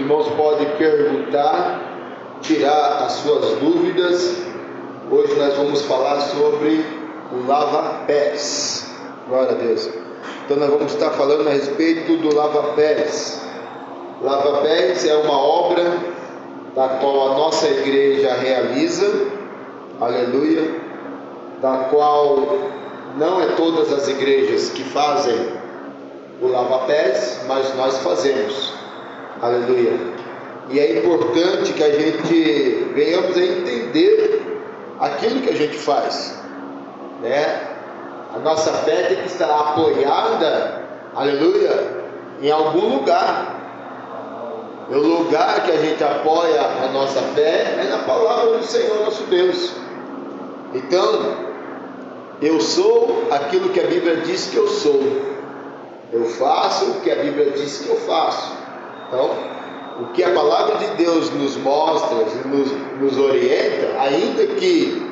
irmãos podem perguntar, tirar as suas dúvidas. Hoje nós vamos falar sobre o lava-pés. Glória a Deus. Então nós vamos estar falando a respeito do lava-pés. Lava-pés é uma obra da qual a nossa igreja realiza, aleluia, da qual não é todas as igrejas que fazem o lava-pés, mas nós fazemos, aleluia. E é importante que a gente venhamos a entender aquilo que a gente faz, né? A nossa fé tem que estar apoiada, aleluia, em algum lugar. O lugar que a gente apoia a nossa fé é na palavra do Senhor nosso Deus. Então, eu sou aquilo que a Bíblia diz que eu sou. Eu faço o que a Bíblia diz que eu faço. Então, o que a palavra de Deus nos mostra, nos orienta, ainda que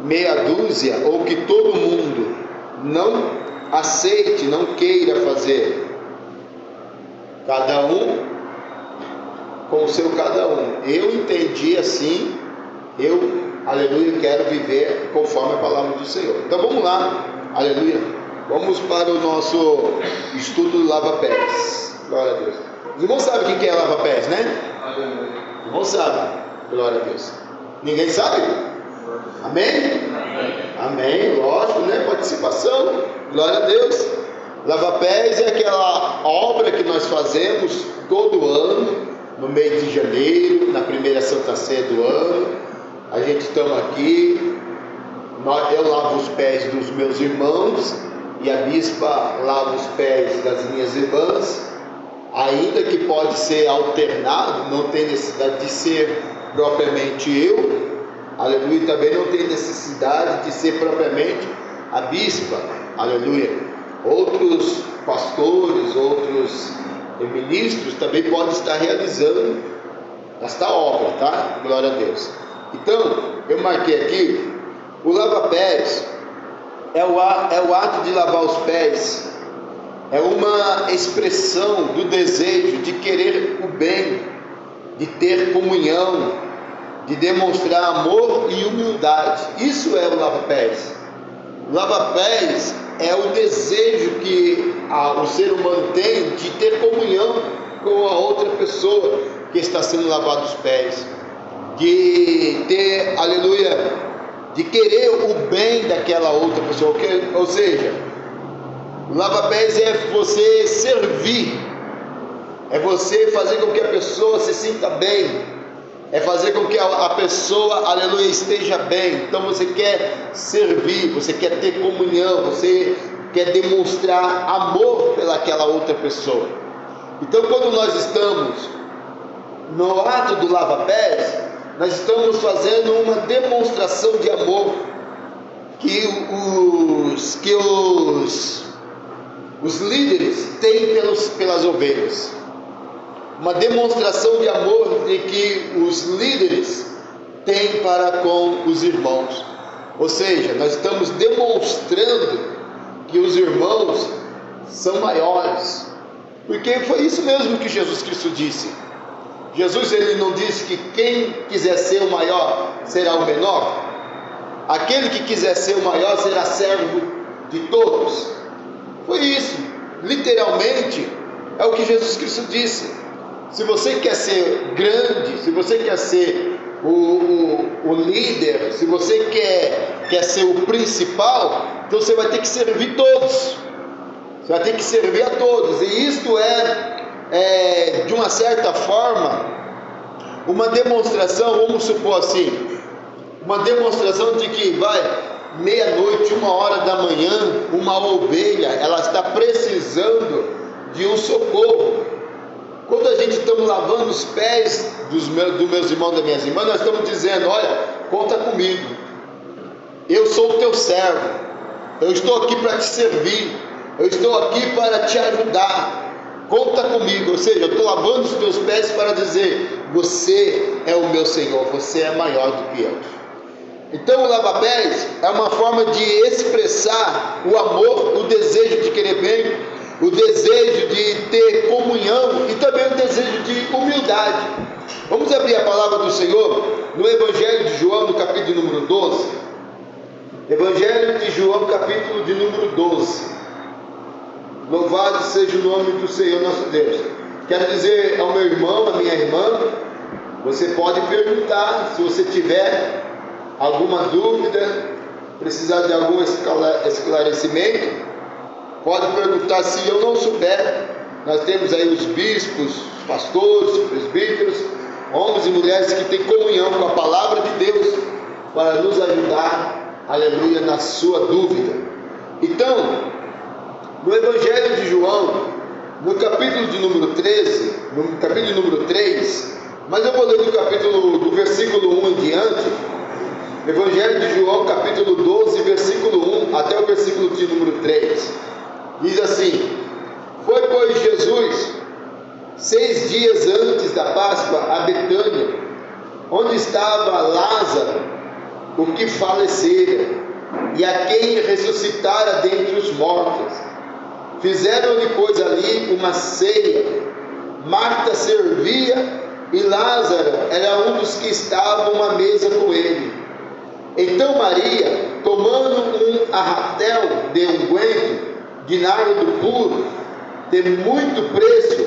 meia dúzia ou que todo mundo não aceite, não queira fazer, cada um com o seu cada um. Eu entendi assim, aleluia, quero viver conforme a palavra do Senhor. Então vamos lá, aleluia, vamos para o nosso estudo do lava-pés. Glória a Deus. Os irmãos sabem o que é lava-pés, né? Os irmãos sabem, glória a Deus. Ninguém sabe? Amém? Amém, lógico, né? Participação, glória a Deus. Lava-pés é aquela obra que nós fazemos todo ano, no mês de janeiro, na primeira Santa Ceia do ano. A gente está aqui, eu lavo os pés dos meus irmãos e a bispa lava os pés das minhas irmãs, ainda que pode ser alternado, não tem necessidade de ser propriamente eu, aleluia, também não tem necessidade de ser propriamente a bispa, aleluia. Outros pastores, outros ministros também podem estar realizando esta obra, tá? Glória a Deus. Então, eu marquei aqui, o lava-pés é o ato de lavar os pés, é uma expressão do desejo de querer o bem, de ter comunhão, de demonstrar amor e humildade. Isso é o lava-pés. O lava-pés é o desejo que o ser humano tem de ter comunhão com a outra pessoa que está sendo lavado os pés, de ter, aleluia, de querer o bem daquela outra pessoa, ou seja, o lava-pés é você servir, é você fazer com que a pessoa se sinta bem, é fazer com que a pessoa, aleluia, esteja bem. Então você quer servir, você quer ter comunhão, você quer demonstrar amor pelaquela outra pessoa. Então quando nós estamos no ato do lava-pés, nós estamos fazendo uma demonstração de amor que os líderes têm pelas ovelhas. Uma demonstração de amor de que os líderes têm para com os irmãos. Ou seja, nós estamos demonstrando que os irmãos são maiores, porque foi isso mesmo que Jesus Cristo disse. Jesus, ele não disse que quem quiser ser o maior será o menor? Aquele que quiser ser o maior será servo de todos. Foi isso, literalmente é o que Jesus Cristo disse. Se você quer ser grande, se você quer ser o líder, se você quer ser o principal, então você vai ter que servir todos. Você vai ter que servir a todos. E isto é de uma certa forma, uma demonstração, vamos supor assim, uma demonstração de que meia-noite, 1h da manhã, uma ovelha, ela está precisando de um socorro. Quando a gente estamos lavando os pés dos meus irmãos e das minhas irmãs, nós estamos dizendo: olha, conta comigo, eu sou o teu servo, eu estou aqui para te servir, eu estou aqui para te ajudar, conta comigo. Ou seja, eu estou lavando os teus pés para dizer: você é o meu Senhor, você é maior do que eu. Então o lava-pés é uma forma de expressar o amor, o desejo de querer bem, o desejo de ter comunhão comunhão e também um desejo de humildade. Vamos abrir a palavra do Senhor no Evangelho de João, no capítulo número 12. Evangelho de João, capítulo de número 12. Louvado seja o nome do Senhor nosso Deus. Quero dizer ao meu irmão, à minha irmã, você pode perguntar, se você tiver alguma dúvida, precisar de algum esclarecimento, pode perguntar. Se eu não souber, nós temos aí os bispos, os pastores, os presbíteros, homens e mulheres que têm comunhão com a palavra de Deus para nos ajudar, aleluia, na sua dúvida. Então, no Evangelho de João, no capítulo de número 13, no capítulo número 3, mas eu vou ler do versículo 1 em diante. Evangelho de João, capítulo 12, versículo 1 até o versículo de número 3. Diz assim: Foi, pois, Jesus 6 dias antes da Páscoa a Betânia, onde estava Lázaro, o que falecera, e a quem ressuscitara dentre os mortos. Fizeram-lhe, pois, ali uma ceia. Marta servia e Lázaro era um dos que estavam à mesa com ele. Então Maria, tomando um arratel de unguento de nardo puro, de muito preço,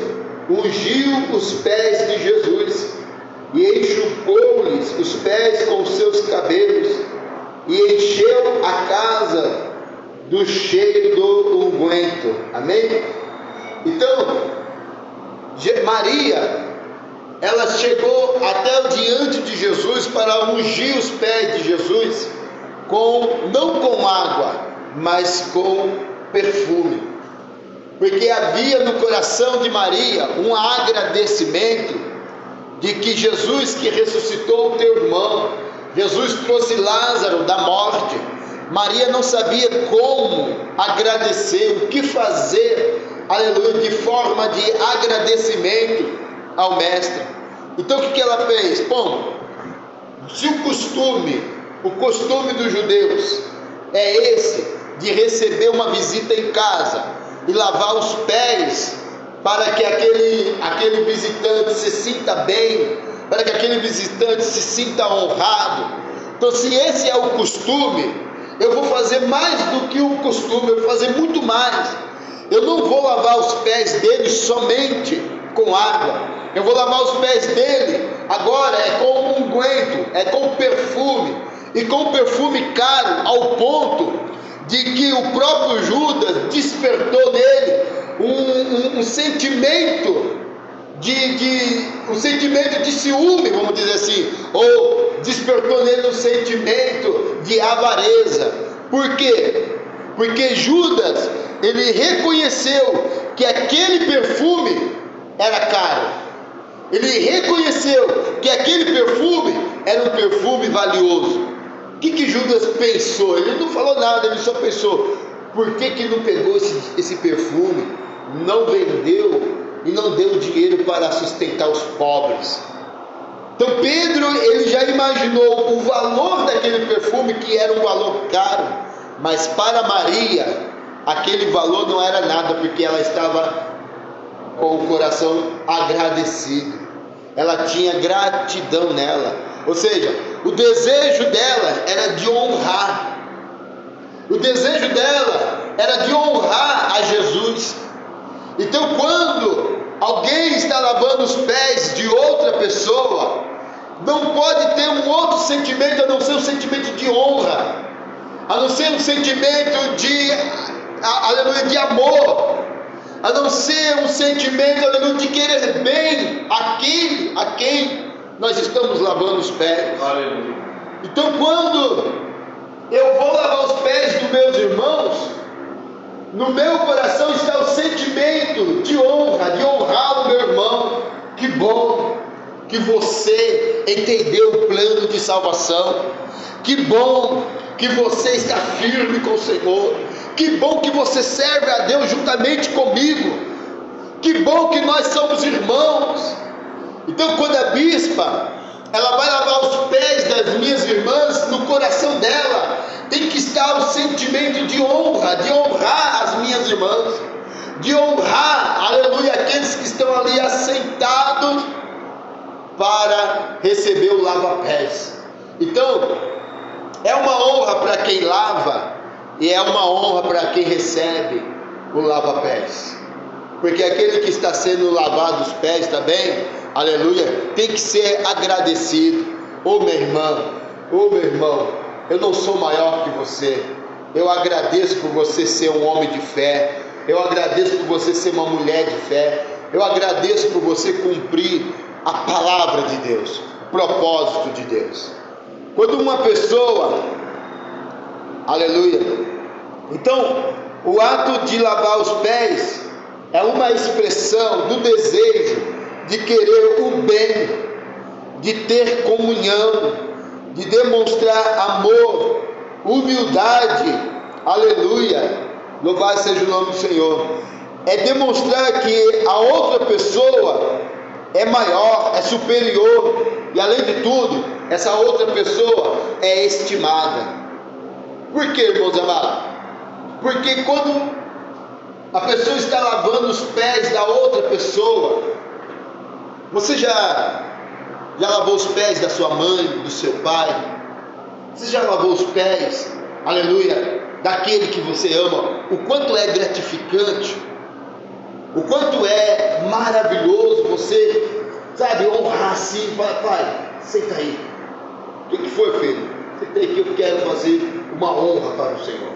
ungiu os pés de Jesus e enxugou-lhes os pés com seus cabelos e encheu a casa do cheiro do unguento. Amém? Então, Maria, ela chegou até diante de Jesus para ungir os pés de Jesus, não com água, mas com perfume, porque havia no coração de Maria um agradecimento de que Jesus, que ressuscitou o teu irmão, Jesus trouxe Lázaro da morte. Maria não sabia como agradecer, o que fazer, aleluia, de forma de agradecimento ao mestre. Então o que ela fez? Bom, se o costume dos judeus é esse, de receber uma visita em casa e lavar os pés, para que aquele visitante se sinta bem, para que aquele visitante se sinta honrado. Então, se esse é o costume, eu vou fazer mais do que o costume, eu vou fazer muito mais. Eu não vou lavar os pés dele somente com água, eu vou lavar os pés dele agora com unguento, com perfume, e com perfume caro, ao ponto de que o próprio Judas despertou nele um sentimento de ciúme, vamos dizer assim, ou despertou nele um sentimento de avareza. Por quê? Porque Judas, ele reconheceu que aquele perfume era caro, ele reconheceu que aquele perfume era um perfume valioso. O que Judas pensou? Ele não falou nada, ele só pensou: por que não pegou esse perfume, não vendeu e não deu dinheiro para sustentar os pobres? Então Pedro, ele já imaginou o valor daquele perfume, que era um valor caro, mas para Maria aquele valor não era nada, porque ela estava com o coração agradecido, ela tinha gratidão nela. Ou seja, o desejo dela era de honrar, o desejo dela era de honrar a Jesus. Então, quando alguém está lavando os pés de outra pessoa, não pode ter um outro sentimento a não ser um sentimento de honra, a não ser um sentimento de amor, a não ser um sentimento, aleluia, de querer bem aquele a quem nós estamos lavando os pés. Aleluia. Então, quando eu vou lavar os pés dos meus irmãos, no meu coração está o sentimento de honra, de honrar o meu irmão. Que bom que você entendeu o plano de salvação, que bom que você está firme com o Senhor, que bom que você serve a Deus juntamente comigo, que bom que nós somos irmãos. Então, quando a bispa, ela vai lavar os pés das minhas irmãs, no coração dela tem que estar o sentimento de honra, de honrar as minhas irmãs, de honrar, aleluia, daqueles que estão ali assentados para receber o lava-pés. Então, é uma honra para quem lava e é uma honra para quem recebe o lava-pés, porque aquele que está sendo lavado os pés também, aleluia, tem que ser agradecido. Ô minha irmã, ô meu irmão, eu não sou maior que você, eu agradeço por você ser um homem de fé, eu agradeço por você ser uma mulher de fé, eu agradeço por você cumprir a palavra de Deus, o propósito de Deus. Quando uma pessoa, aleluia, então o ato de lavar os pés é uma expressão do desejo de querer o bem, de ter comunhão, de demonstrar amor, humildade, aleluia, louvado seja o nome do Senhor. É demonstrar que a outra pessoa é maior, é superior, e além de tudo, essa outra pessoa é estimada. Por que, irmãos amados? Porque quando a pessoa está lavando os pés da outra pessoa, você já lavou os pés da sua mãe, do seu pai? Você já lavou os pés, aleluia, daquele que você ama? O quanto é gratificante, o quanto é maravilhoso você, sabe, honrar assim, falar: pai, senta aí. O que foi, filho? Senta aí que eu quero fazer uma honra para o Senhor.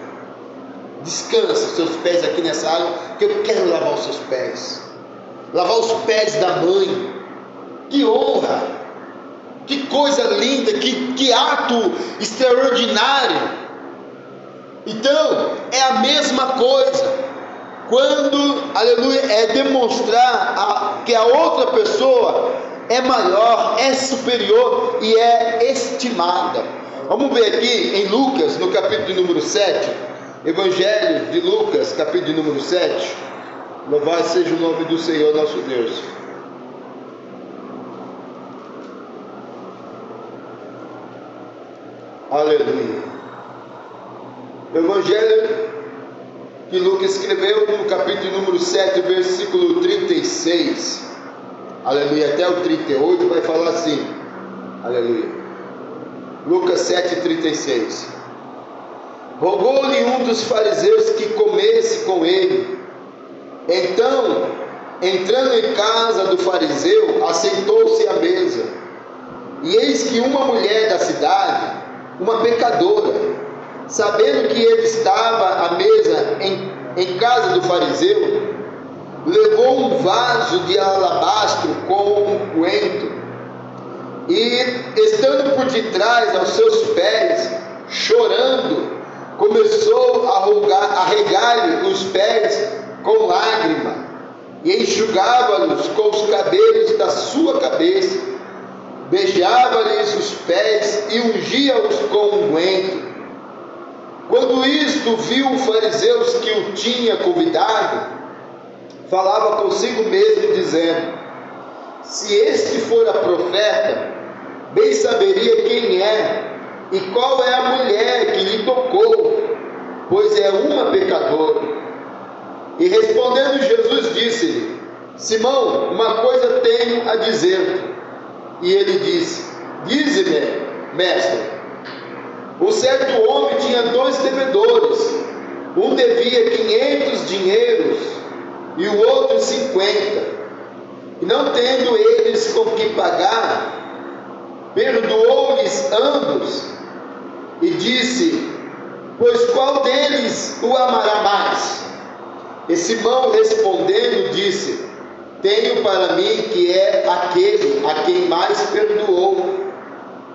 Descansa os seus pés aqui nessa água, que eu quero lavar os seus pés. Lavar os pés da mãe. Que honra! Que coisa linda! Que ato extraordinário! Então, é a mesma coisa. Quando, aleluia, é demonstrar que a outra pessoa é maior, é superior e é estimada. Vamos ver aqui em Lucas, no capítulo número 7, Evangelho de Lucas, capítulo número 7. Louvado seja o nome do Senhor nosso Deus. Aleluia. Evangelho que Lucas escreveu no capítulo número 7, versículo 36, aleluia, até o 38, vai falar assim, aleluia. Lucas 7, 36. Rogou-lhe um dos fariseus que comesse com ele. Então, entrando em casa do fariseu, assentou-se à mesa. E eis que uma mulher da cidade, uma pecadora, sabendo que ele estava à mesa em casa do fariseu, levou um vaso de alabastro com unguento, e estando por detrás aos seus pés, chorando, começou a regar-lhe os pés com lágrima, e enxugava-lhes com os cabelos da sua cabeça, beijava-lhes os pés e ungia-os com unguento. Quando isto viu o fariseu que o tinha convidado, falava consigo mesmo, dizendo: se este for a profeta, bem saberia quem é e qual é a mulher que lhe tocou, pois é uma pecadora. E respondendo Jesus, disse-lhe: Simão, uma coisa tenho a dizer-te. E ele disse: dize-me, mestre. Um certo homem tinha 2 devedores, um devia 500 dinheiros e o outro 50, e não tendo eles com que pagar, perdoou-lhes ambos, e disse: pois qual deles o amará mais? E Simão respondendo disse: tenho para mim que é aquele a quem mais perdoou.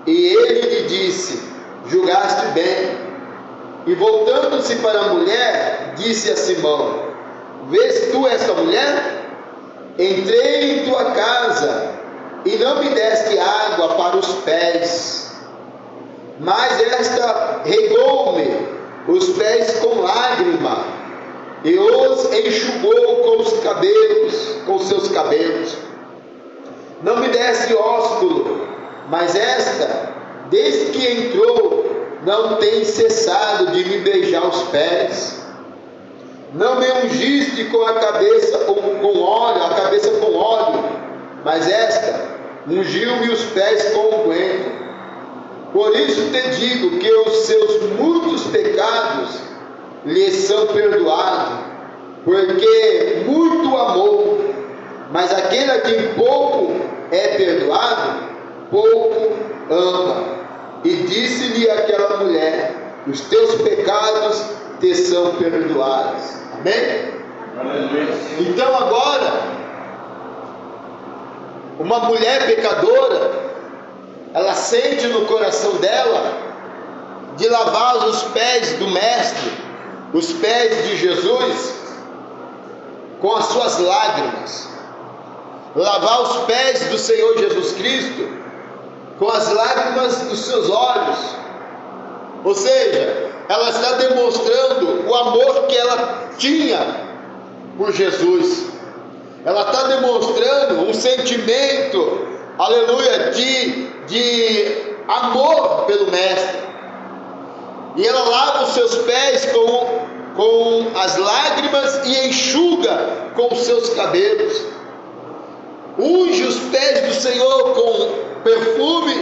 E ele lhe disse: julgaste bem. E voltando-se para a mulher, disse a Simão: vês tu esta mulher? Entrei em tua casa e não me deste água para os pés, mas esta regou-me os pés com lágrima e os enxugou com os seus cabelos. Não me deste ósculo, mas esta, desde que entrou, não tem cessado de me beijar os pés. Não me ungiste com a cabeça, com óleo, a cabeça mas esta ungiu-me os pés com unguento. Por isso te digo que os seus muitos pecados lhe são perdoados, porque muito amou. Mas aquele a quem pouco é perdoado, pouco ama. E disse-lhe aquela mulher: os teus pecados te são perdoados. Amém? Então agora, uma mulher pecadora, ela sente no coração dela de lavar os pés do Mestre, os pés de Jesus, com as suas lágrimas. Lavar os pés do Senhor Jesus Cristo com as lágrimas dos seus olhos. Ou seja, ela está demonstrando o amor que ela tinha por Jesus. Ela está demonstrando um sentimento, aleluia, de amor pelo Mestre. E ela lava os seus pés com as lágrimas e enxuga com os seus cabelos. Unge os pés do Senhor com perfume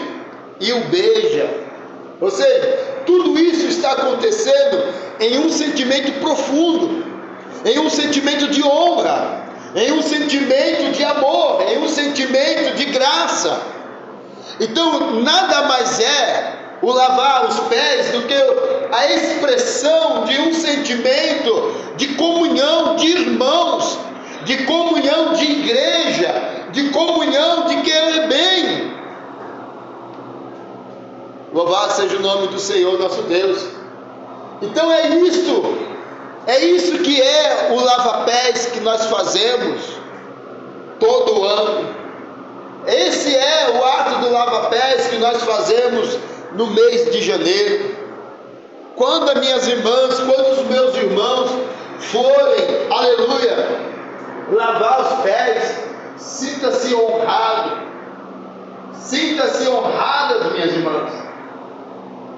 e o beija. Ou seja, tudo isso está acontecendo em um sentimento profundo, em um sentimento de honra, em um sentimento de amor, em um sentimento de graça. Então, nada mais é o lavar os pés do que a expressão de um sentimento de comunhão de irmãos, de comunhão de igreja, de comunhão de querer bem. Louvado seja o nome do Senhor nosso Deus. Então é isso que é o lava-pés que nós fazemos todo ano. Esse é o ato do lava-pés que nós fazemos no mês de janeiro. Quando as minhas irmãs, quando os meus irmãos forem, aleluia, lavar os pés, sinta-se honrado, sinta-se honrada, minhas irmãs.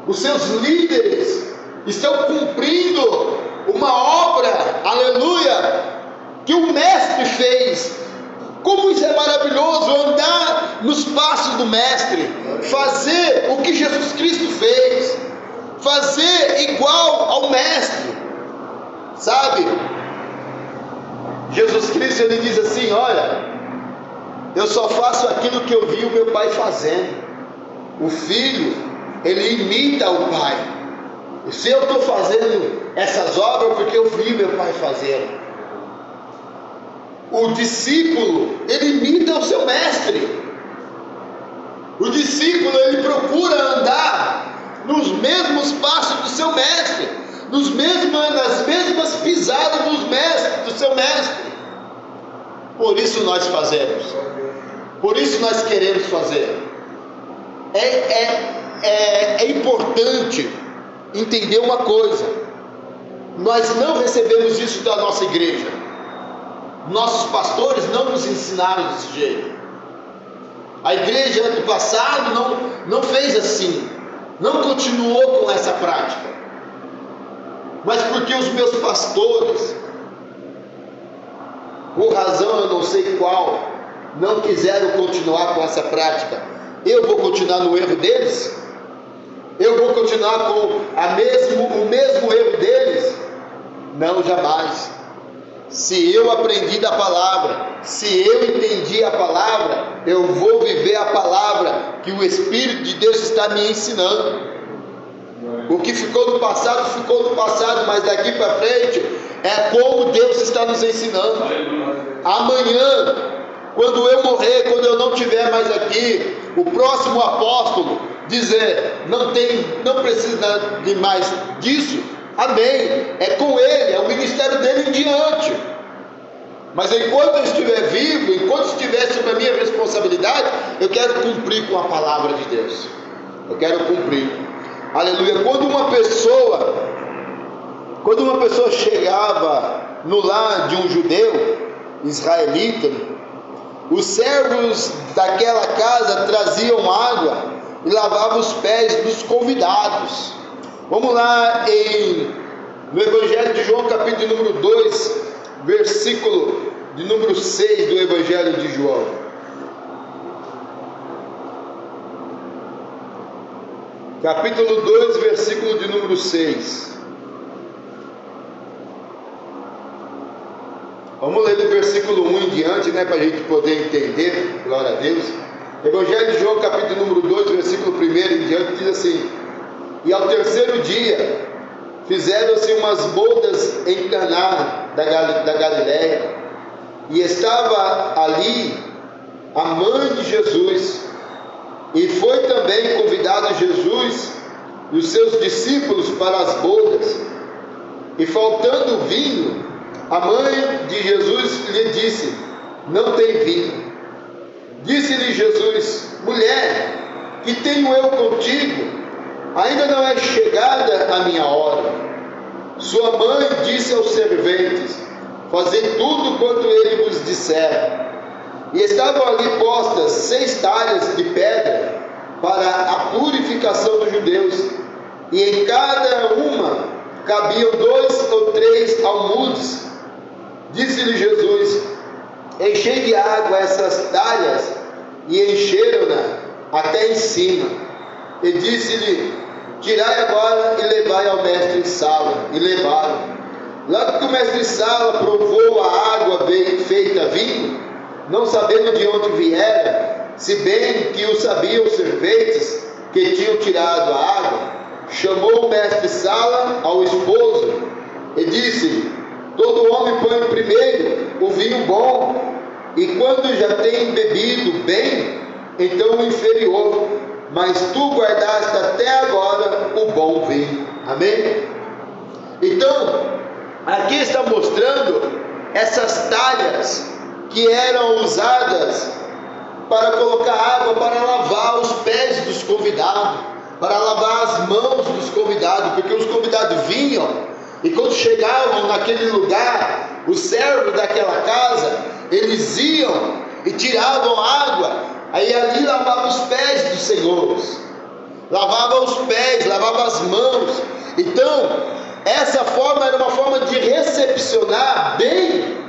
Os seus líderes estão cumprindo uma obra, aleluia, que o Mestre fez. Como isso é maravilhoso, andar nos passos do Mestre, fazer o que Jesus Cristo fez, fazer igual ao Mestre, sabe? Jesus Cristo, ele diz assim: olha, eu só faço aquilo que eu vi o meu Pai fazendo. O Filho, ele imita o Pai. E se eu estou fazendo essas obras, porque eu vi meu Pai fazendo. O discípulo, ele imita o seu mestre. O discípulo, ele procura andar nos mesmos passos do seu mestre, nas mesmas pisadas do seu mestre. Por isso nós fazemos, por isso nós queremos fazer. É importante entender uma coisa: nós não recebemos isso da nossa igreja, nossos pastores não nos ensinaram desse jeito. A igreja do passado não fez assim, não continuou com essa prática, mas porque os meus pastores, por razão eu não sei qual, não quiseram continuar com essa prática, eu vou continuar no erro deles? Eu vou continuar com o mesmo erro deles? Não, jamais. Se eu aprendi da palavra, se eu entendi a palavra, eu vou viver a palavra que o Espírito de Deus está me ensinando. O que ficou no passado, mas daqui para frente é como Deus está nos ensinando. Amanhã, quando eu morrer, quando eu não estiver mais aqui, o próximo apóstolo dizer: não precisa de mais disso, amém, é com ele, é o ministério dele em diante. Mas enquanto eu estiver vivo, enquanto estiver sob a minha responsabilidade, eu quero cumprir com a palavra de Deus, eu quero cumprir, aleluia. Quando uma pessoa chegava no lar de um judeu israelita, os servos daquela casa traziam água e lavavam os pés dos convidados. Vamos lá no Evangelho de João, capítulo número 2, versículo de número 6 do Evangelho de João. capítulo 2, versículo de número 6. Vamos ler do versículo 1 em diante, para a gente poder entender. Glória a Deus. Evangelho de João, capítulo número 2, versículo 1 em diante, diz assim: e ao terceiro dia fizeram-se umas bodas em Caná da Galiléia, e estava ali a mãe de Jesus, e foi também convidado Jesus e os seus discípulos para as bodas. E faltando vinho, a mãe de Jesus lhe disse: não tem vinho. Disse-lhe Jesus: mulher, que tenho eu contigo? Ainda não é chegada a minha hora. Sua mãe disse aos serventes: fazei tudo quanto ele vos disser. E estavam ali postas 6 talhas de pedra para a purificação dos judeus, e em cada uma cabiam 2 ou 3 almudes. Disse-lhe Jesus: enchei de água essas talhas, e encheram-na até em cima. E disse-lhe: tirai agora e levai ao mestre-sala. E levaram. Logo que o mestre-sala provou a água feita vinho, não sabendo de onde viera, se bem que o sabiam os serventes que tinham tirado a água, chamou o mestre-sala ao esposo e disse-lhe: todo homem põe primeiro o vinho bom, e quando já tem bebido bem, então o inferior, mas tu guardaste até agora o bom vinho. Amém? Então, aqui está mostrando essas talhas que eram usadas para colocar água, para lavar os pés dos convidados, para lavar as mãos dos convidados, porque os convidados vinham, e quando chegavam naquele lugar, os servos daquela casa, eles iam e tiravam água, aí ali lavavam os pés dos senhores, lavavam os pés, lavavam as mãos. Então, essa forma era uma forma de recepcionar bem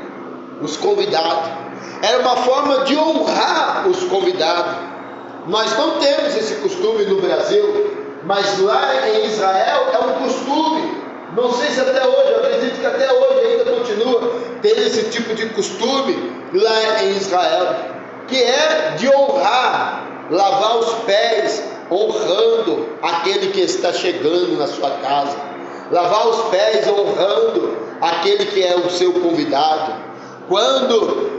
os convidados, era uma forma de honrar os convidados. Nós não temos esse costume no Brasil, mas lá em Israel é um costume. Não sei se até hoje, eu acredito que até hoje ainda continua tendo esse tipo de costume lá em Israel, que é de honrar, lavar os pés, honrando aquele que está chegando na sua casa, lavar os pés honrando aquele que é o seu convidado. Quando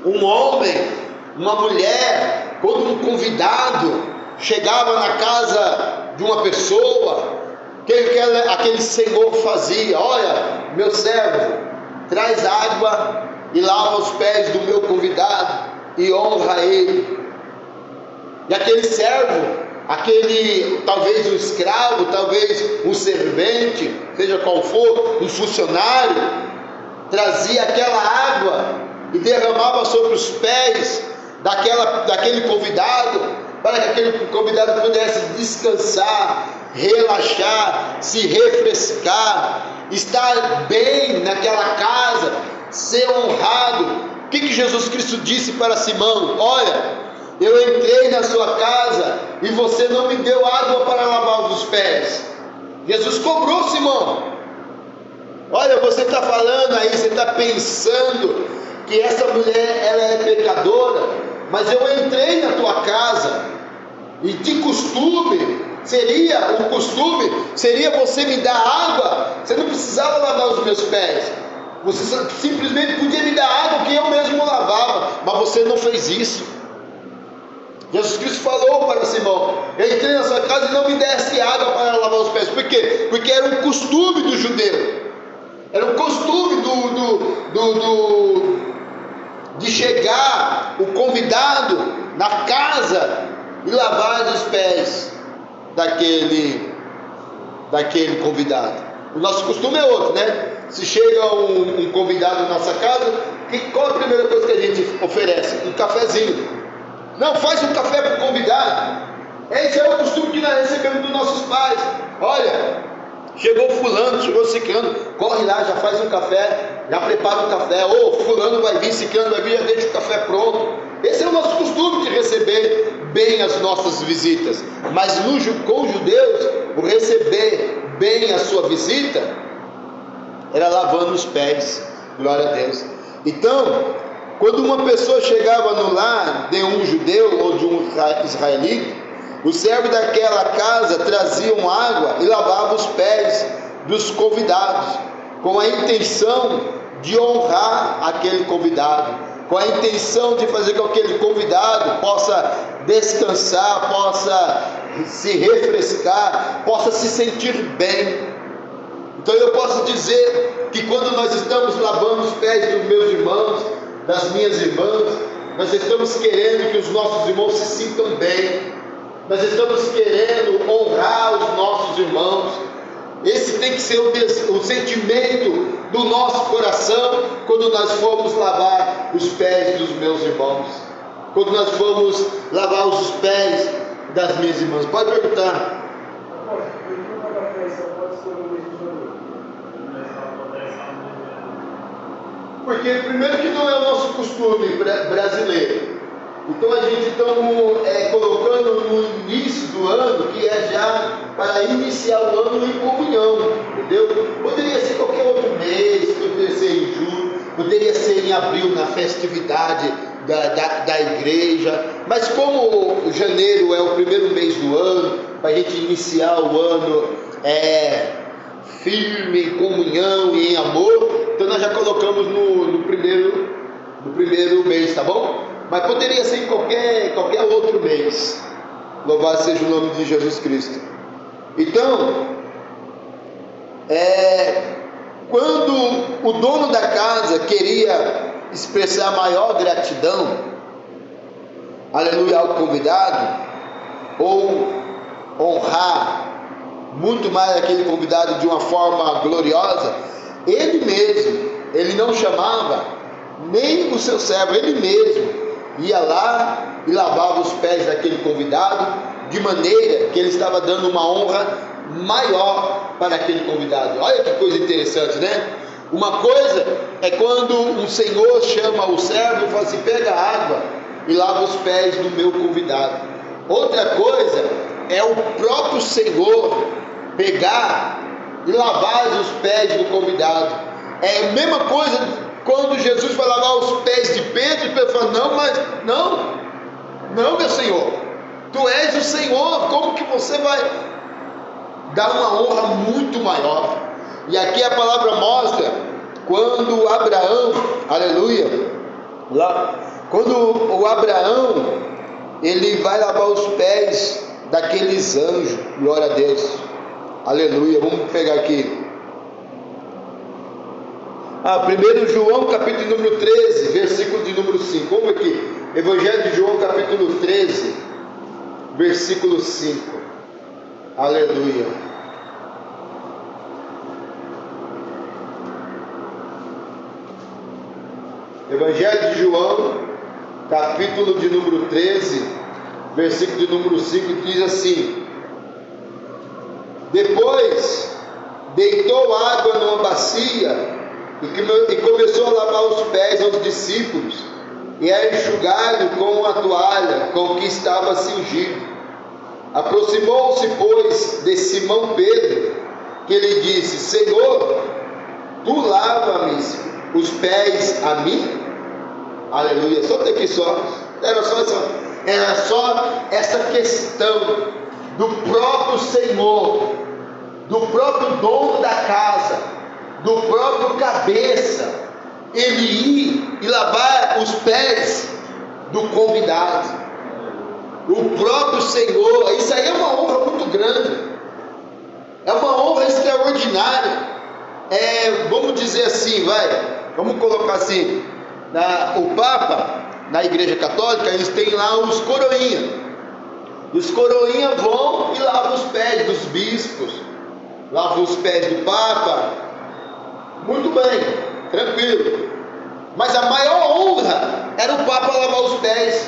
um homem, uma mulher, quando um convidado chegava na casa de uma pessoa, o que aquele senhor fazia? Olha, meu servo, traz água e lava os pés do meu convidado e honra ele. E aquele servo, talvez um escravo, talvez um servente, seja qual for, um funcionário, trazia aquela água e derramava sobre os pés daquele convidado, para que aquele convidado pudesse descansar, relaxar, se refrescar, estar bem naquela casa, ser honrado. O que Jesus Cristo disse para Simão? Olha, eu entrei na sua casa e você não me deu água para lavar os pés. Jesus cobrou Simão. Olha, você está falando aí, você está pensando que essa mulher ela é pecadora, mas eu entrei na tua casa e de costume seria você me dar água. Você não precisava lavar os meus pés, você simplesmente podia me dar água que eu mesmo lavava, mas você não fez isso. Jesus Cristo falou para Simão: eu entrei na sua casa e não me desse água para lavar os pés. Por quê? Porque era um costume do judeu, era um costume de chegar o convidado na casa e lavar os pés daquele convidado. O nosso costume é outro, né? Se chega um convidado na nossa casa, qual a primeira coisa que a gente oferece? Um cafezinho. Não, faz um café para o convidado. Esse é o costume que nós recebemos dos nossos pais. Olha, chegou fulano, chegou ciclano, corre lá, já faz um café, já prepara um café. Ou fulano vai vir, ciclano vai vir, já deixa o café pronto. Esse é o nosso costume de receber bem as nossas visitas. Mas com os judeus, o receber bem a sua visita era lavando os pés. Glória a Deus. Então, quando uma pessoa chegava no lar de um judeu ou de um israelita, o servo daquela casa traziam água e lavava os pés dos convidados, com a intenção de honrar aquele convidado, com a intenção de fazer com que aquele convidado possa descansar, possa se refrescar, possa se sentir bem. Então eu posso dizer que quando nós estamos lavando os pés dos meus irmãos, das minhas irmãs, nós estamos querendo que os nossos irmãos se sintam bem, nós estamos querendo honrar os nossos irmãos. Esse tem que ser o sentimento do nosso coração quando nós formos lavar os pés dos meus irmãos, quando nós formos lavar os pés das minhas irmãs. Pode perguntar. Porque primeiro que não é o nosso costume brasileiro. Então a gente está colocando no início do ano, que é já para iniciar o ano em comunhão, entendeu? Poderia ser qualquer outro mês, poderia ser em julho, poderia ser em abril, na festividade da igreja. Mas como janeiro é o primeiro mês do ano, para a gente iniciar o ano firme, em comunhão e em amor, então nós já colocamos no primeiro mês, tá bom? Mas poderia ser em qualquer outro mês. Louvado seja o nome de Jesus Cristo. Então, quando o dono da casa queria expressar maior gratidão, aleluia, ao convidado, ou honrar muito mais aquele convidado de uma forma gloriosa, ele não chamava nem o seu servo, ele mesmo ia lá e lavava os pés daquele convidado, de maneira que ele estava dando uma honra maior para aquele convidado. Olha que coisa interessante, né? Uma coisa é quando um senhor chama o servo e fala assim: pega água e lava os pés do meu convidado. Outra coisa é o próprio Senhor pegar e lavar os pés do convidado. É a mesma coisa quando Jesus vai lavar os pés de Pedro, e Pedro fala: não, meu Senhor, tu és o Senhor, como que você vai dar uma honra muito maior? E aqui a palavra mostra quando Abraão, aleluia, quando o Abraão ele vai lavar os pés daqueles anjos, glória a Deus, aleluia. Vamos pegar aqui 1 João capítulo número 13, versículo de número 5. Vamos aqui, Evangelho de João capítulo 13, versículo 5, aleluia. Evangelho de João capítulo de número 13, versículo de número 5, diz assim: depois deitou água numa bacia e começou a lavar os pés aos discípulos e a enxugar-lhe com a toalha com que estava cingido. Aproximou-se, pois, de Simão Pedro, que lhe disse: Senhor, tu lava-me os pés a mim? Aleluia. Só tem aqui só. Era só essa questão do próprio Senhor, do próprio dono da casa, do próprio cabeça, ele ir e lavar os pés do convidado. O próprio Senhor. Isso aí é uma honra muito grande, é uma honra extraordinária. Vamos dizer assim, vamos colocar assim, o Papa, na Igreja Católica, eles têm lá os coroinhas, e os coroinhas vão e lavam os pés dos bispos, lavam os pés do Papa. Muito bem, tranquilo. Mas a maior honra era o Papa lavar os pés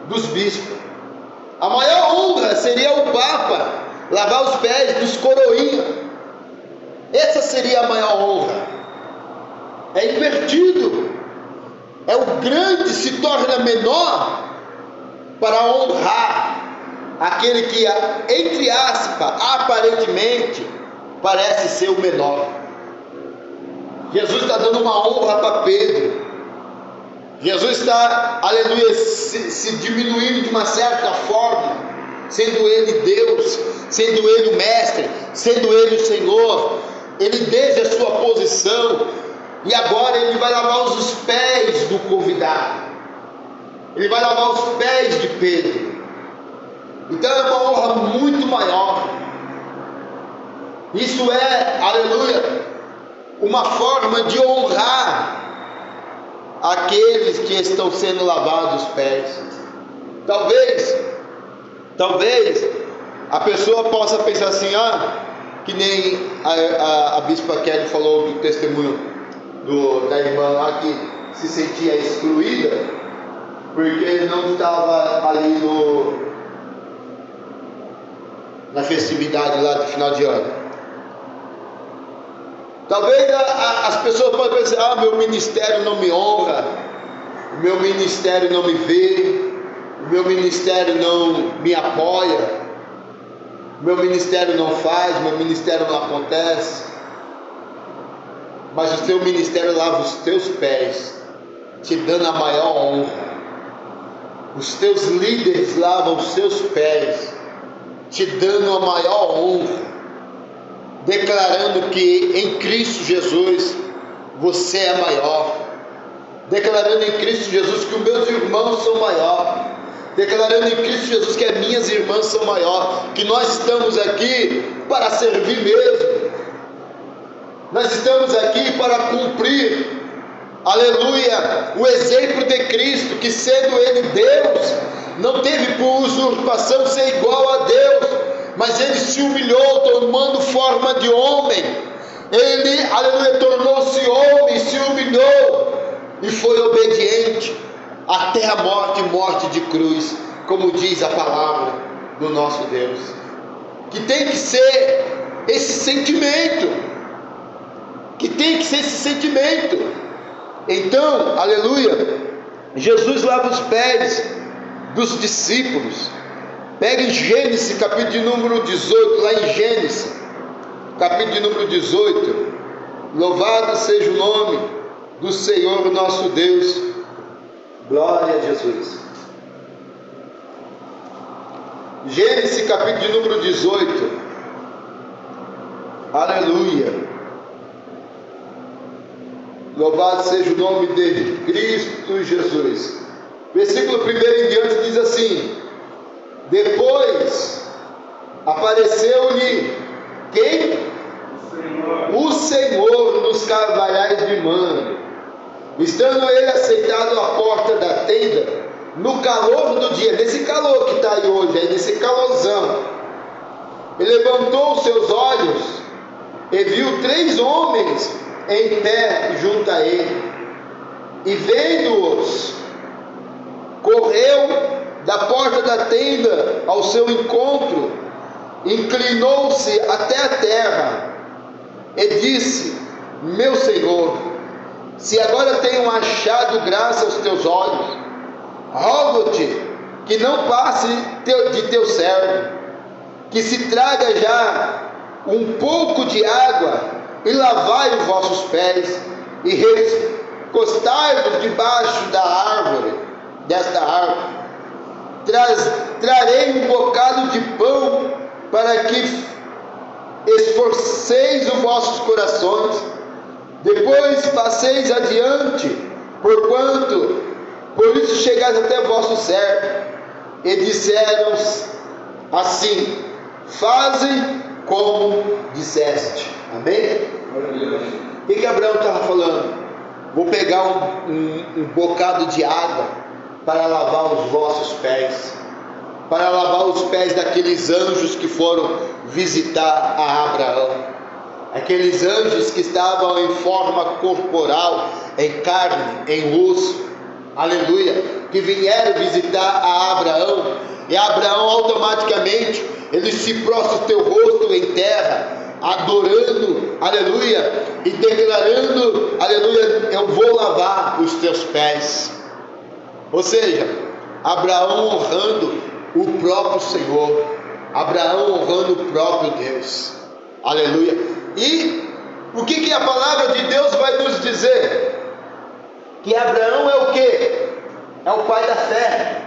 dos bispos. A maior honra seria o Papa lavar os pés dos coroinhas. Essa seria a maior honra. É invertido. é o grande se torna menor para honrar aquele que, entre aspas, aparentemente parece ser o menor. Jesus está dando uma honra para Pedro. Jesus está, aleluia, se diminuindo de uma certa forma, sendo Ele Deus, sendo Ele o Mestre, sendo Ele o Senhor. Ele deixa a sua posição e agora Ele vai lavar os pés do convidado. Ele vai lavar os pés de Pedro. Então é uma honra muito maior. Isso é, aleluia, uma forma de honrar aqueles que estão sendo lavados os pés. Talvez a pessoa possa pensar assim, que nem a bispa Kelly falou do testemunho da irmã lá que se sentia excluída porque não estava ali na festividade lá do final de ano. Talvez as pessoas possam pensar, meu ministério não me honra, meu ministério não me vê, meu ministério não me apoia, meu ministério não faz, meu ministério não acontece. Mas o seu ministério lava os teus pés, te dando a maior honra. Os teus líderes lavam os seus pés, te dando a maior honra, declarando que em Cristo Jesus você é maior, declarando em Cristo Jesus que os meus irmãos são maiores, declarando em Cristo Jesus que as minhas irmãs são maiores, que nós estamos aqui para servir mesmo, nós estamos aqui para cumprir, aleluia, o exemplo de Cristo, que sendo Ele Deus, não teve por usurpação ser igual a Deus, mas Ele se humilhou, tomando forma de homem. Ele, aleluia, tornou-se homem, se humilhou e foi obediente até a morte de cruz, como diz a palavra do nosso Deus. Que tem que ser esse sentimento, Então, aleluia, Jesus lava os pés dos discípulos. Pega em Gênesis, capítulo de número 18, lá em Gênesis, capítulo de número 18, louvado seja o nome do Senhor nosso Deus, glória a Jesus. Gênesis, capítulo de número 18, aleluia, louvado seja o nome de Cristo Jesus. Versículo 1 em diante diz assim: depois apareceu-lhe quem? O Senhor nos carvalhais de Mamre, estando ele assentado à porta da tenda, no calor do dia, nesse calor que está aí hoje, aí nesse calorzão. Ele levantou os seus olhos e viu 3 homens em pé junto a ele, e vendo-os, correu da porta da tenda ao seu encontro, inclinou-se até a terra e disse: meu Senhor, se agora tenho achado graça aos teus olhos, rogo-te que não passe de teu servo, que se traga já um pouco de água e lavai os vossos pés e recostai-vos debaixo da árvore, desta árvore. Trarei um bocado de pão para que esforceis os vossos corações, depois passeis adiante, porquanto por isso chegais até vosso servo. E disseram assim: fazem como disseste. Amém? O que Abraão estava falando? Vou pegar um bocado de água para lavar os vossos pés, para lavar os pés daqueles anjos que foram visitar a Abraão, aqueles anjos que estavam em forma corporal, em carne, em osso, aleluia, que vieram visitar a Abraão, e Abraão automaticamente, ele se prostra o teu rosto em terra, adorando, aleluia, e declarando, aleluia, eu vou lavar os teus pés. Ou seja, Abraão honrando o próprio Senhor, Abraão honrando o próprio Deus, aleluia. E o que a palavra de Deus vai nos dizer? Que Abraão é o quê? É o pai da fé.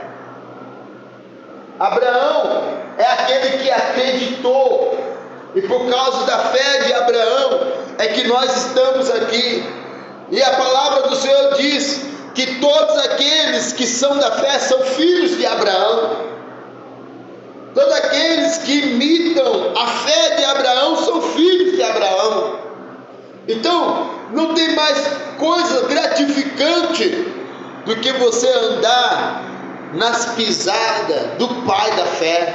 Abraão é aquele que acreditou, e por causa da fé de Abraão é que nós estamos aqui. E a palavra do Senhor diz que todos aqueles que são da fé são filhos de Abraão. Todos aqueles que imitam a fé de Abraão são filhos de Abraão. Então, não tem mais coisa gratificante do que você andar nas pisadas do pai da fé.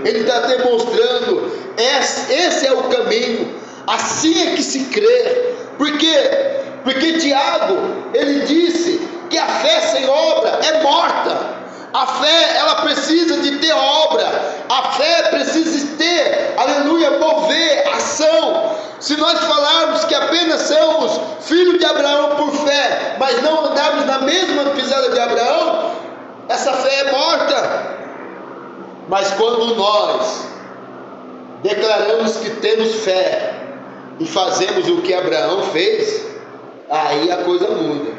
Ele está demonstrando, esse é o caminho, assim é que se crê. Por quê? Porque Tiago, ele disse que a fé sem obra é morta. A fé, ela precisa de ter obra. A fé precisa ter, aleluia, mover, ação. Se nós falarmos que apenas somos filhos de Abraão por fé, mas não andarmos na mesma pisada de Abraão, essa fé é morta. Mas quando nós declaramos que temos fé e fazemos o que Abraão fez, aí a coisa muda.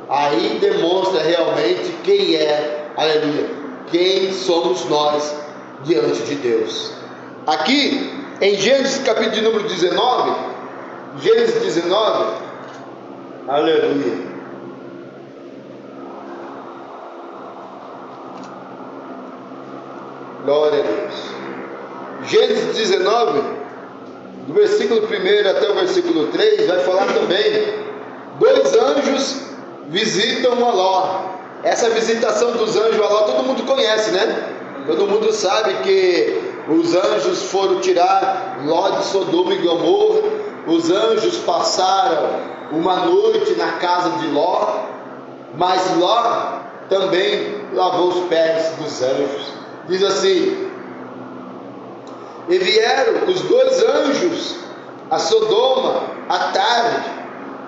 Aí demonstra realmente quem é, aleluia, quem somos nós diante de Deus. Aqui em Gênesis capítulo de número 19, Gênesis 19, aleluia. Glória a Deus. Gênesis 19, do versículo 1 até o versículo 3, vai falar também: 2 anjos visitam a Ló. Essa visitação dos anjos a Ló todo mundo conhece, né? Todo mundo sabe que os anjos foram tirar Ló de Sodoma e Gomorra. Os anjos passaram uma noite na casa de Ló, mas Ló também lavou os pés dos anjos. Diz assim: e vieram os 2 anjos a Sodoma à tarde,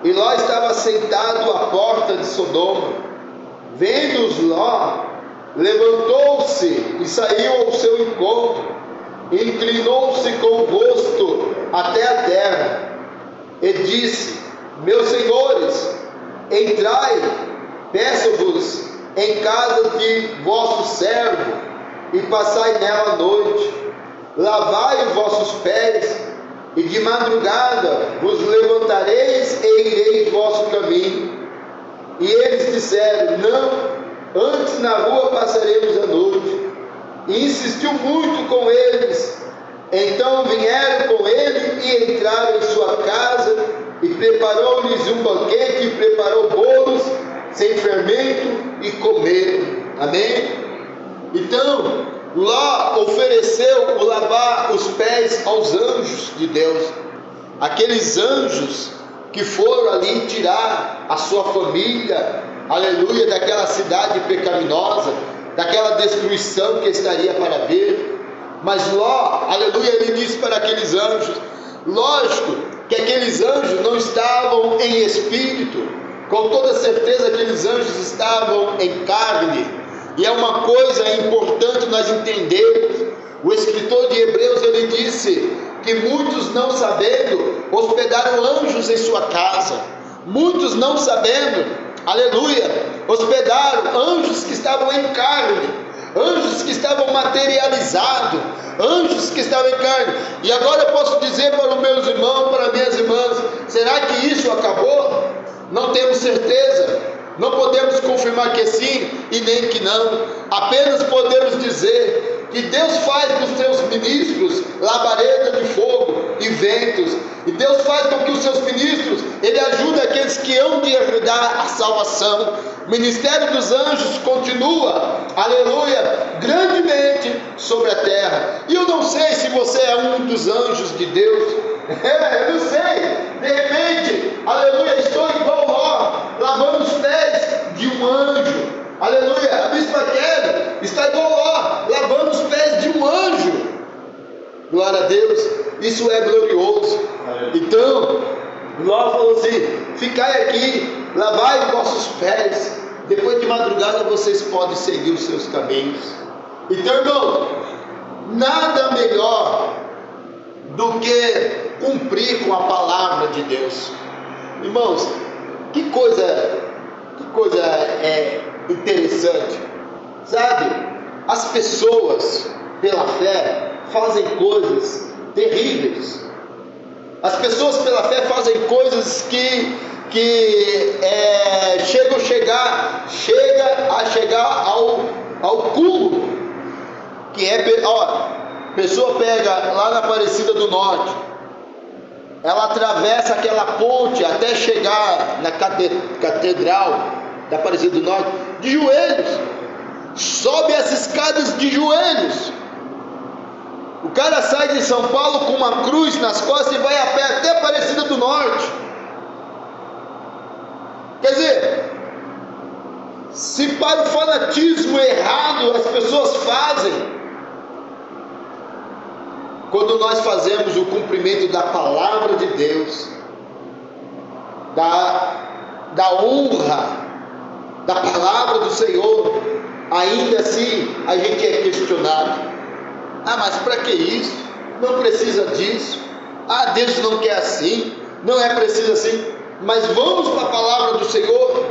e Ló estava sentado à porta de Sodoma. Vendo-os Ló, levantou-se e saiu ao seu encontro, inclinou-se com o rosto até a terra, e disse: meus senhores, entrai, peço-vos, em casa de vosso servo, e passai nela a noite. Lavai os vossos pés, e de madrugada vos levantareis e ireis vosso caminho. E eles disseram: não, antes na rua passaremos a noite. E insistiu muito com eles. Então vieram com ele e entraram em sua casa, e preparou-lhes um banquete, e preparou bolos sem fermento, e comeram. Amém? Então Ló ofereceu o lavar os pés aos anjos de Deus, aqueles anjos que foram ali tirar a sua família, aleluia, daquela cidade pecaminosa, daquela destruição que estaria para vir. Mas Ló, aleluia, ele disse para aqueles anjos, lógico que aqueles anjos não estavam em espírito, com toda certeza aqueles anjos estavam em carne. E é uma coisa importante nós entendermos. O escritor de Hebreus, ele disse que muitos não sabendo hospedaram anjos em sua casa. Muitos não sabendo, aleluia, hospedaram anjos que estavam em carne, anjos que estavam materializados, anjos que estavam em carne. E agora eu posso dizer para os meus irmãos, para minhas irmãs, será que isso acabou? Não temos certeza. Não podemos confirmar que sim e nem que não. Apenas podemos dizer que Deus faz dos seus ministros labareda de fogo e ventos. E Deus faz com que os seus ministros, ele ajuda aqueles que hão de herdar a salvação. O ministério dos anjos continua, aleluia, grandemente sobre a terra. E eu não sei se você é um dos anjos de Deus. Eu não sei. De repente, aleluia, estou igual Ló, lavando os pés de um anjo. Aleluia, a bispa Kelly está igual Ló, lavando os pés de um anjo. Glória a Deus, isso é glorioso. Então, Ló falou assim: ficai aqui, lavai os vossos pés, depois de madrugada vocês podem seguir os seus caminhos. Então, irmão, nada melhor do que cumprir com a palavra de Deus. Irmãos, que coisa interessante, sabe? As pessoas pela fé fazem coisas terríveis. As pessoas pela fé fazem coisas que chega a chegar ao cúmulo, que é, a pessoa pega lá na Aparecida do Norte, ela atravessa aquela ponte até chegar na catedral da Aparecida do Norte de joelhos, sobe as escadas de joelhos. O cara sai de São Paulo com uma cruz nas costas e vai a pé até Aparecida do Norte. Quer dizer, se para o fanatismo errado as pessoas fazem, quando nós fazemos o cumprimento da palavra de Deus, da honra da palavra do Senhor, ainda assim a gente é questionado. Ah, mas para que isso? Não precisa disso. Ah, Deus não quer assim. Não é preciso assim. Mas vamos para a palavra do Senhor.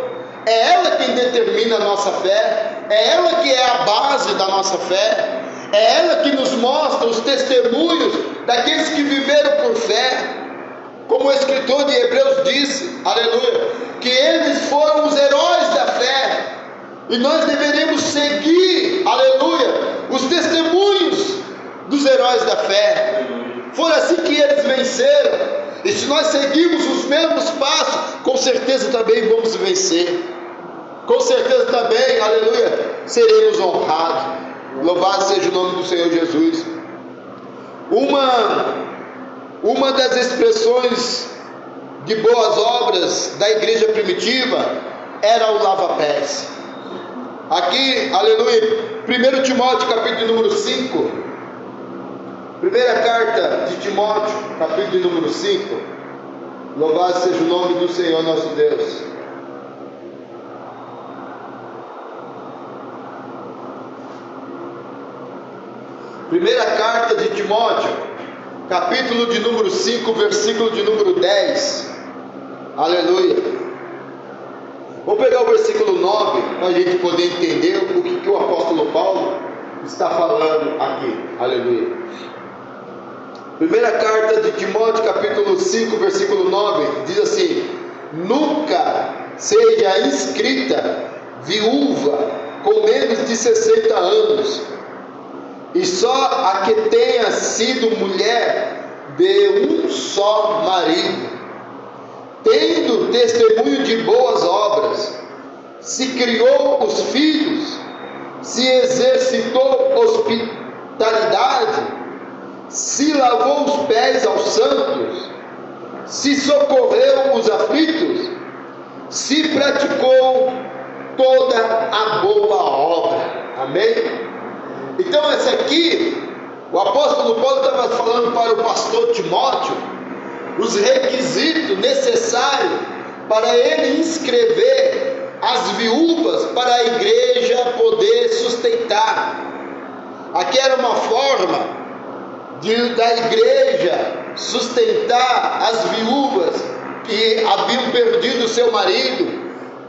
É ela quem determina a nossa fé. É ela que é a base da nossa fé. É ela que nos mostra os testemunhos daqueles que viveram por fé. Como o escritor de Hebreus disse, aleluia, que eles foram os heróis da fé. E nós deveremos seguir, aleluia, os testemunhos dos heróis da fé. Foi assim que eles venceram. E se nós seguirmos os mesmos passos, com certeza também vamos vencer. Com certeza também, aleluia, seremos honrados. Louvado seja o nome do Senhor Jesus. Uma das expressões de boas obras da igreja primitiva era o lava-pés. Aqui, aleluia, 1 Timóteo capítulo número 5, primeira carta de Timóteo capítulo número 5, louvado seja o nome do Senhor nosso Deus. Primeira carta de Timóteo, capítulo de número 5, versículo de número 10, aleluia. Vou pegar o versículo 9 para a gente poder entender o que o apóstolo Paulo está falando aqui, aleluia. Primeira carta de Timóteo, capítulo 5, versículo 9, diz assim: nunca seja inscrita viúva com menos de 60 anos, e só a que tenha sido mulher de um só marido, tendo testemunho de boas obras, se criou os filhos, se exercitou hospitalidade, se lavou os pés aos santos, se socorreu os aflitos, se praticou toda a boa obra. Amém? Então essa aqui, o apóstolo Paulo estava falando para o pastor Timóteo os requisitos necessários para ele inscrever as viúvas para a igreja poder sustentar. Aqui era uma forma da igreja sustentar as viúvas que haviam perdido seu marido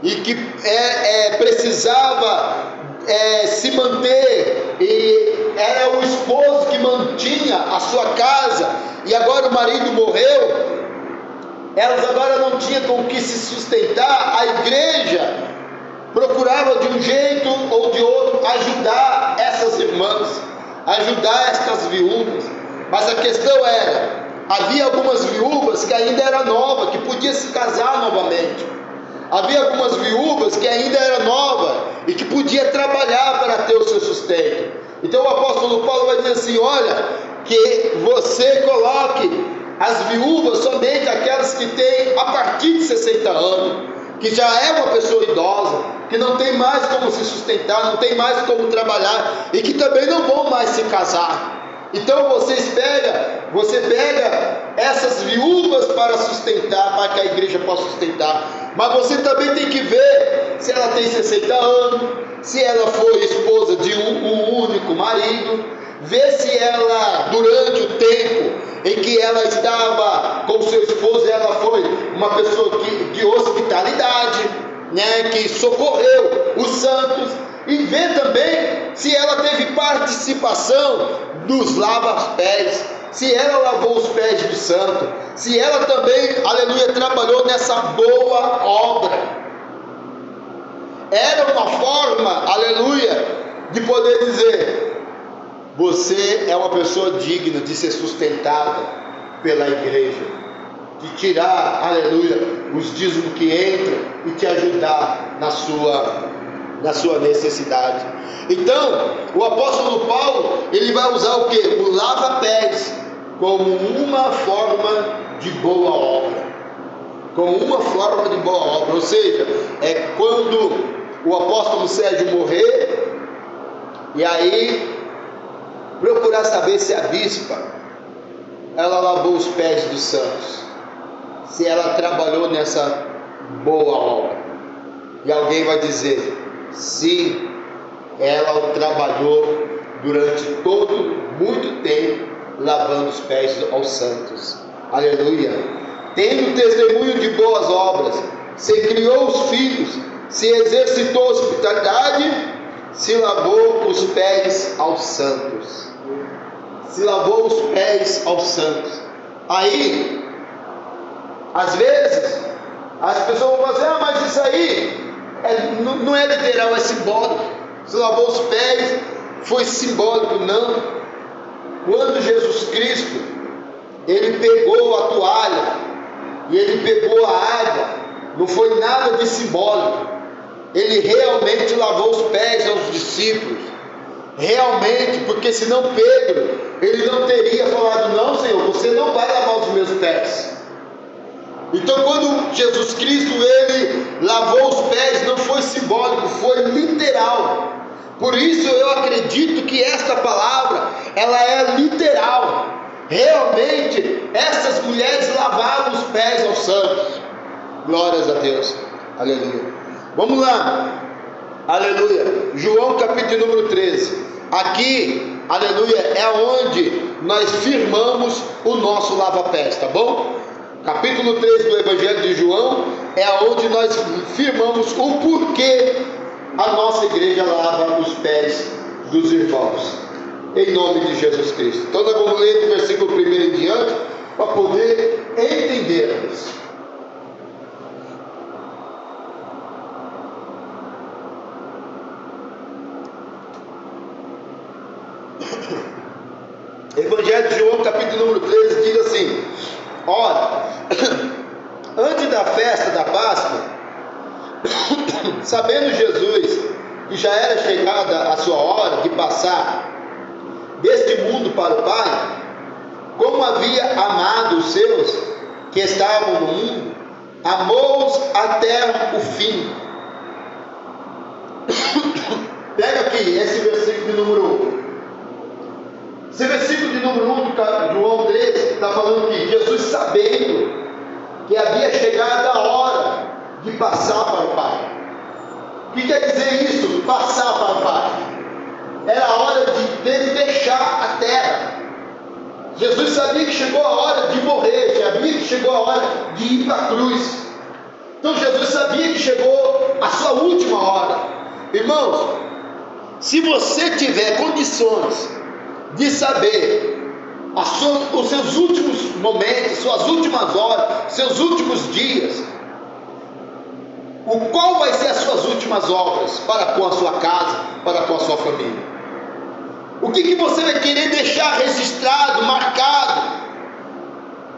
e que precisava se manter, e era o esposo que mantinha a sua casa, e agora o marido morreu, elas agora não tinham com o que se sustentar. A igreja procurava de um jeito ou de outro ajudar essas irmãs, ajudar estas viúvas. Mas a questão era, havia algumas viúvas que ainda era nova, que podia se casar novamente. Havia algumas viúvas que ainda era nova e que podia trabalhar para ter o seu sustento. Então o apóstolo Paulo vai dizer assim: olha, que você coloque as viúvas somente aquelas que têm a partir de 60 anos, que já é uma pessoa idosa, que não tem mais como se sustentar, não tem mais como trabalhar, e que também não vão mais se casar. Então você pega essas viúvas para sustentar, para que a igreja possa sustentar. Mas você também tem que ver se ela tem 60 anos, se ela foi esposa de um único marido, ver se ela, durante o tempo em que ela estava com seu esposo, ela foi uma pessoa de hospitalidade, né, que socorreu os santos, e ver também se ela teve participação dos lava-pés, se ela lavou os pés do santo, se ela também, aleluia, trabalhou nessa boa obra. Era uma forma, aleluia, de poder dizer: você é uma pessoa digna de ser sustentada pela igreja, de tirar, aleluia, os dízimos que entram e te ajudar na sua necessidade. Então, o apóstolo Paulo, ele vai usar o que? O lava-pés como uma forma de boa obra. Como uma forma de boa obra. Ou seja, é quando o apóstolo Sérgio morrer, e aí procurar saber se a bispa, ela lavou os pés dos santos, se ela trabalhou nessa boa obra. E alguém vai dizer: sim, ela trabalhou durante muito tempo lavando os pés aos santos. Aleluia. Tendo testemunho de boas obras, se criou os filhos, se exercitou a hospitalidade, se lavou os pés aos santos. Se lavou os pés aos santos. Aí, às vezes, as pessoas vão dizer: mas isso aí não é literal, é simbólico. Se lavou os pés, foi simbólico. Não. Quando Jesus Cristo, ele pegou a toalha e ele pegou a água, não foi nada de simbólico. Ele realmente lavou os pés aos discípulos. Realmente, porque senão Pedro, ele não teria falado: não, Senhor, você não vai lavar os meus pés. Então, quando Jesus Cristo, ele lavou os pés, não foi simbólico, foi literal. Por isso eu acredito que esta palavra, ela é literal. Realmente, essas mulheres lavaram os pés aos santos. Glórias a Deus. Aleluia. Vamos lá. Aleluia. João capítulo número 13. Aqui, aleluia, é onde nós firmamos o nosso lava-pés, tá bom? Capítulo 13 do Evangelho de João é onde nós firmamos o porquê a nossa igreja lava os pés dos irmãos, em nome de Jesus Cristo. Então nós vamos ler do versículo 1 em diante, para poder entendermos. Evangelho de João capítulo número 13 diz assim: ora, antes da festa da Páscoa, sabendo Jesus que já era chegada a sua hora de passar deste mundo para o Pai, como havia amado os seus que estavam no mundo, amou-os até o fim. Pega aqui esse versículo de número 1. Esse versículo de número 1 de João 13 está falando que Jesus, sabendo que havia chegado a hora de passar para o Pai. O que quer dizer isso? Passar para o Pai. Era a hora dele deixar a terra. Jesus sabia que chegou a hora de morrer, sabia que chegou a hora de ir para a cruz. Então Jesus sabia que chegou a sua última hora. Irmãos, se você tiver condições de saber os seus últimos momentos, suas últimas horas, seus últimos dias, qual vai ser as suas últimas obras para com a sua casa, para com a sua família? O que você vai querer deixar registrado, marcado?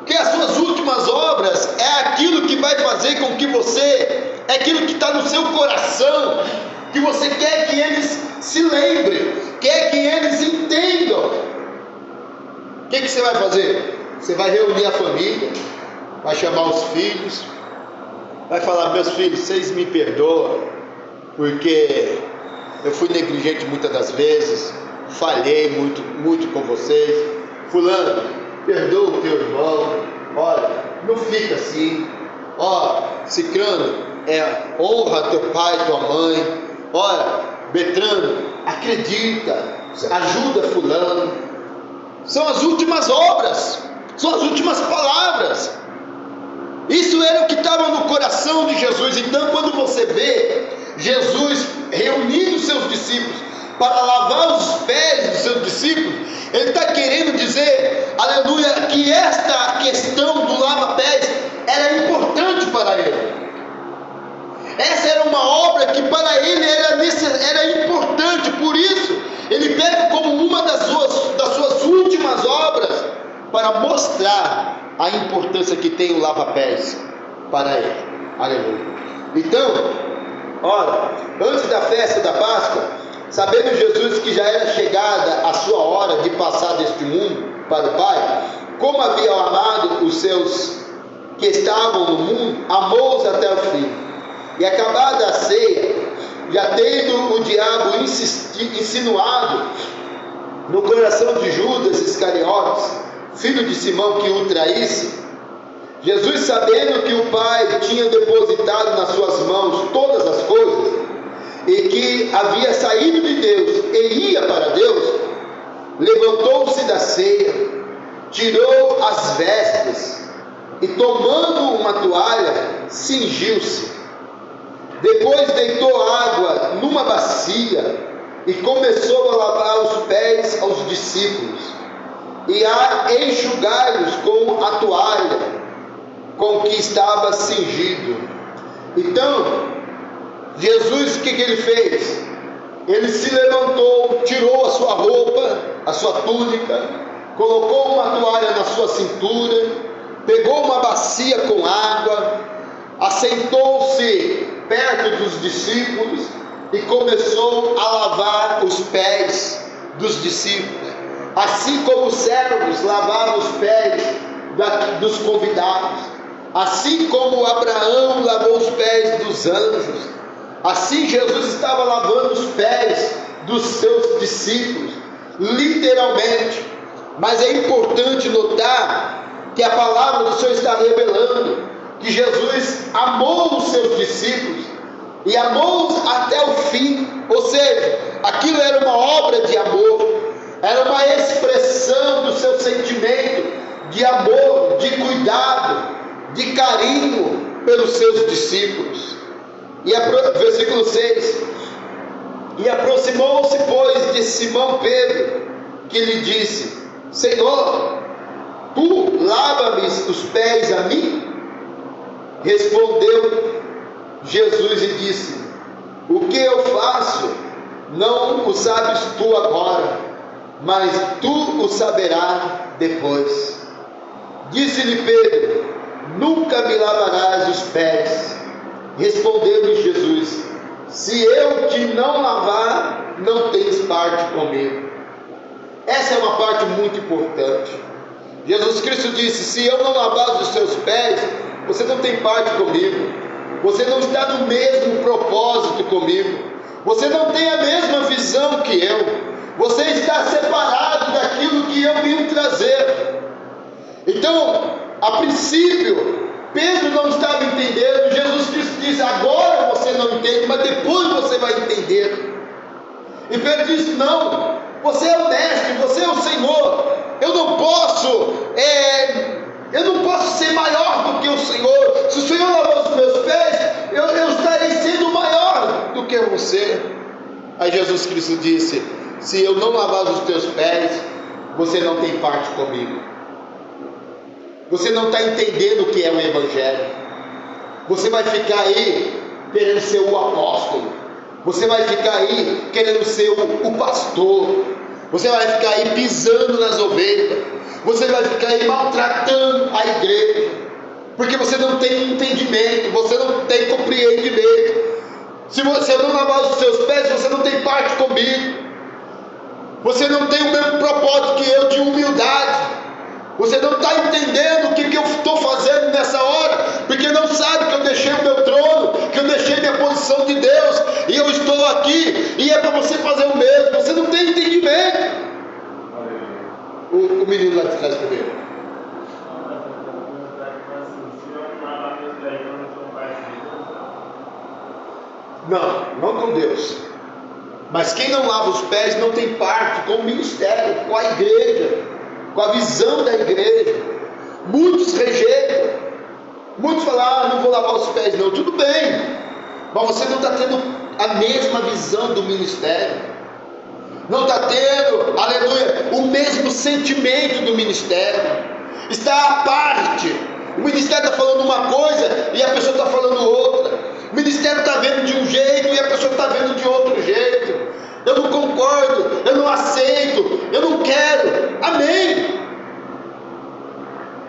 Que as suas últimas obras é aquilo que vai fazer com que você, é aquilo que está no seu coração, que você quer que eles se lembrem, quer que eles entendam. O que você vai fazer? Você vai reunir a família, vai chamar os filhos, vai falar: meus filhos, vocês me perdoam, porque eu fui negligente muitas das vezes, falhei muito com vocês. Fulano, perdoa o teu irmão, olha, não fica assim, ó, Cicrano, honra teu pai e tua mãe, olha, Betrano, acredita, ajuda fulano. São as últimas obras, são as últimas palavras. Isso era o que estava no coração de Jesus. Então, quando você vê Jesus reunindo seus discípulos para lavar os pés dos seus discípulos, ele está querendo dizer, aleluia, que esta questão do lava-pés era importante para ele. Essa era uma obra que para ele era importante. Por isso ele pega como uma das suas últimas obras para mostrar a importância que tem o lava-pés para ele. Aleluia. Então, olha, antes da festa da Páscoa, sabendo Jesus que já era chegada a sua hora de passar deste mundo para o Pai, como havia amado os seus que estavam no mundo, amou-os até o fim. E acabada a ceia, já tendo o diabo insinuado no coração de Judas Iscariotes, filho de Simão, que o traísse, Jesus, sabendo que o Pai tinha depositado nas suas mãos todas as coisas, e que havia saído de Deus e ia para Deus, levantou-se da ceia, tirou as vestes e, tomando uma toalha, cingiu-se. Depois deitou água numa bacia e começou a lavar os pés aos discípulos e a enxugar-los com a toalha com que estava cingido. Então, Jesus, o que ele fez? Ele se levantou, tirou a sua roupa, a sua túnica, colocou uma toalha na sua cintura, pegou uma bacia com água, assentou-se perto dos discípulos e começou a lavar os pés dos discípulos, assim como os servos lavavam os pés dos convidados, assim como Abraão lavou os pés dos anjos, assim Jesus estava lavando os pés dos seus discípulos, literalmente. Mas é importante notar que a palavra do Senhor está revelando que Jesus amou os seus discípulos e amou-os até o fim. Ou seja, aquilo era uma obra de amor, era uma expressão do seu sentimento de amor, de cuidado, de carinho pelos seus discípulos. E versículo 6: e aproximou-se, pois, de Simão Pedro, que lhe disse: Senhor, tu lava-me os pés a mim? Respondeu Jesus e disse: o que eu faço não o sabes tu agora, mas tu o saberás depois. Disse-lhe Pedro: nunca me lavarás os pés. Respondeu-lhe Jesus: se eu te não lavar, não tens parte comigo. Essa é uma parte muito importante. Jesus Cristo disse: se eu não lavar os seus pés, você não tem parte comigo, você não está no mesmo propósito comigo, você não tem a mesma visão que eu, você está separado daquilo que eu vim trazer. Então, a princípio, Pedro não estava entendendo. Jesus Cristo disse: agora você não entende, mas depois você vai entender. E Pedro disse: não, você é o mestre, você é o Senhor, eu não posso ser maior do que o Senhor. Se o Senhor lavar os meus pés, eu estarei sendo maior do que você. Aí Jesus Cristo disse: se eu não lavar os teus pés, você não tem parte comigo. Você não está entendendo o que é o Evangelho. Você vai ficar aí querendo ser o apóstolo, você vai ficar aí querendo ser o pastor, você vai ficar aí pisando nas ovelhas, você vai ficar aí maltratando a igreja, porque você não tem entendimento, você não tem compreendimento. Se você não lavar os seus pés, você não tem parte comigo, você não tem o mesmo propósito que eu de humildade. Você não está entendendo o que eu estou fazendo nessa hora, porque não sabe que eu deixei o meu trono, que eu deixei minha posição de Deus, e eu estou aqui, e é para você fazer o mesmo. Você não tem entendimento. O menino lá de trás primeiro. Não com Deus. Mas quem não lava os pés não tem parte com o ministério, com a igreja, com a visão da igreja. Muitos rejeitam. Muitos falam, não vou lavar os pés não. Tudo bem, mas você não está tendo a mesma visão do ministério. Não está tendo, aleluia, o mesmo sentimento do ministério. Está à parte. O ministério está falando uma coisa e a pessoa está falando outra. O ministério está vendo de um jeito e a pessoa está vendo de outro jeito. Eu não concordo, eu não aceito, eu não quero. Amém.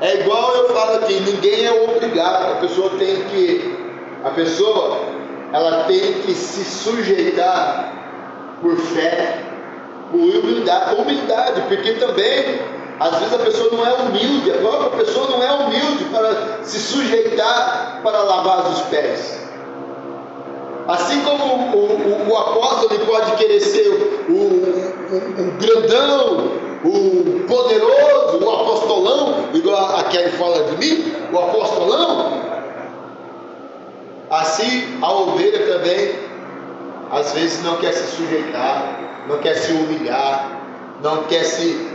É igual eu falo aqui, ninguém é obrigado. A pessoa ela tem que se sujeitar por fé, por humildade, porque também às vezes a pessoa não é humilde, a própria pessoa não é humilde para se sujeitar para lavar os pés. Assim como o apóstolo ele pode querer ser o grandão, o poderoso, o apostolão, igual a Kelly fala de mim, o apostolão, assim a ovelha também às vezes não quer se sujeitar, não quer se humilhar, não quer se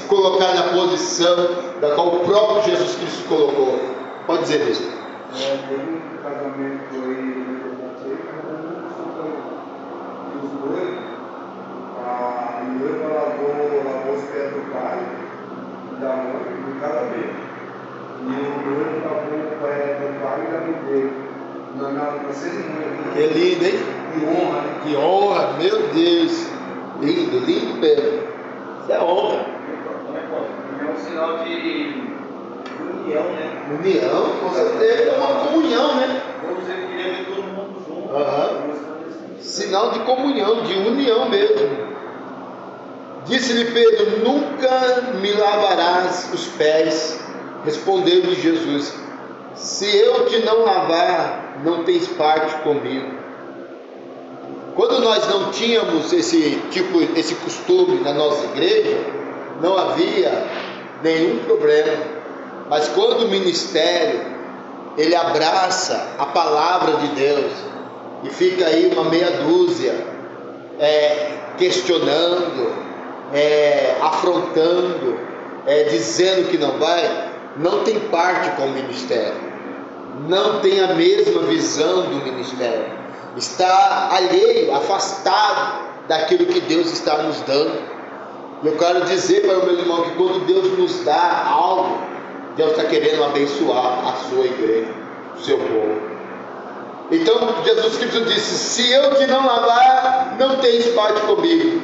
colocar na posição da qual o próprio Jesus Cristo colocou. Pode dizer isso. Teve um casamento aí os dois, a noiva lavou os pés do pai e da mãe de cada vez. E o noivo lavou o pé do pai e da mãe dele. Na cerimônia. Que lindo, hein? Que honra, né? Que honra, meu Deus. Lindo, lindo mesmo. Isso é honra. É um sinal de união, né? União, com certeza, é uma comunhão, né? Todos ele queria ver todo mundo junto. Sinal de comunhão, de união mesmo. Disse-lhe Pedro: nunca me lavarás os pés. Respondeu-lhe Jesus: se eu te não lavar, não tens parte comigo. Quando nós não tínhamos esse costume na nossa igreja, não havia nenhum problema. Mas quando o ministério ele abraça a palavra de Deus e fica aí uma meia dúzia questionando, afrontando, dizendo que não vai, não tem parte com o ministério, não tem a mesma visão do ministério, está alheio, afastado daquilo que Deus está nos dando. Eu quero dizer para o meu irmão que quando Deus nos dá algo, Deus está querendo abençoar a sua igreja, o seu povo. Então Jesus Cristo disse: se eu te não lavar, não tens parte comigo.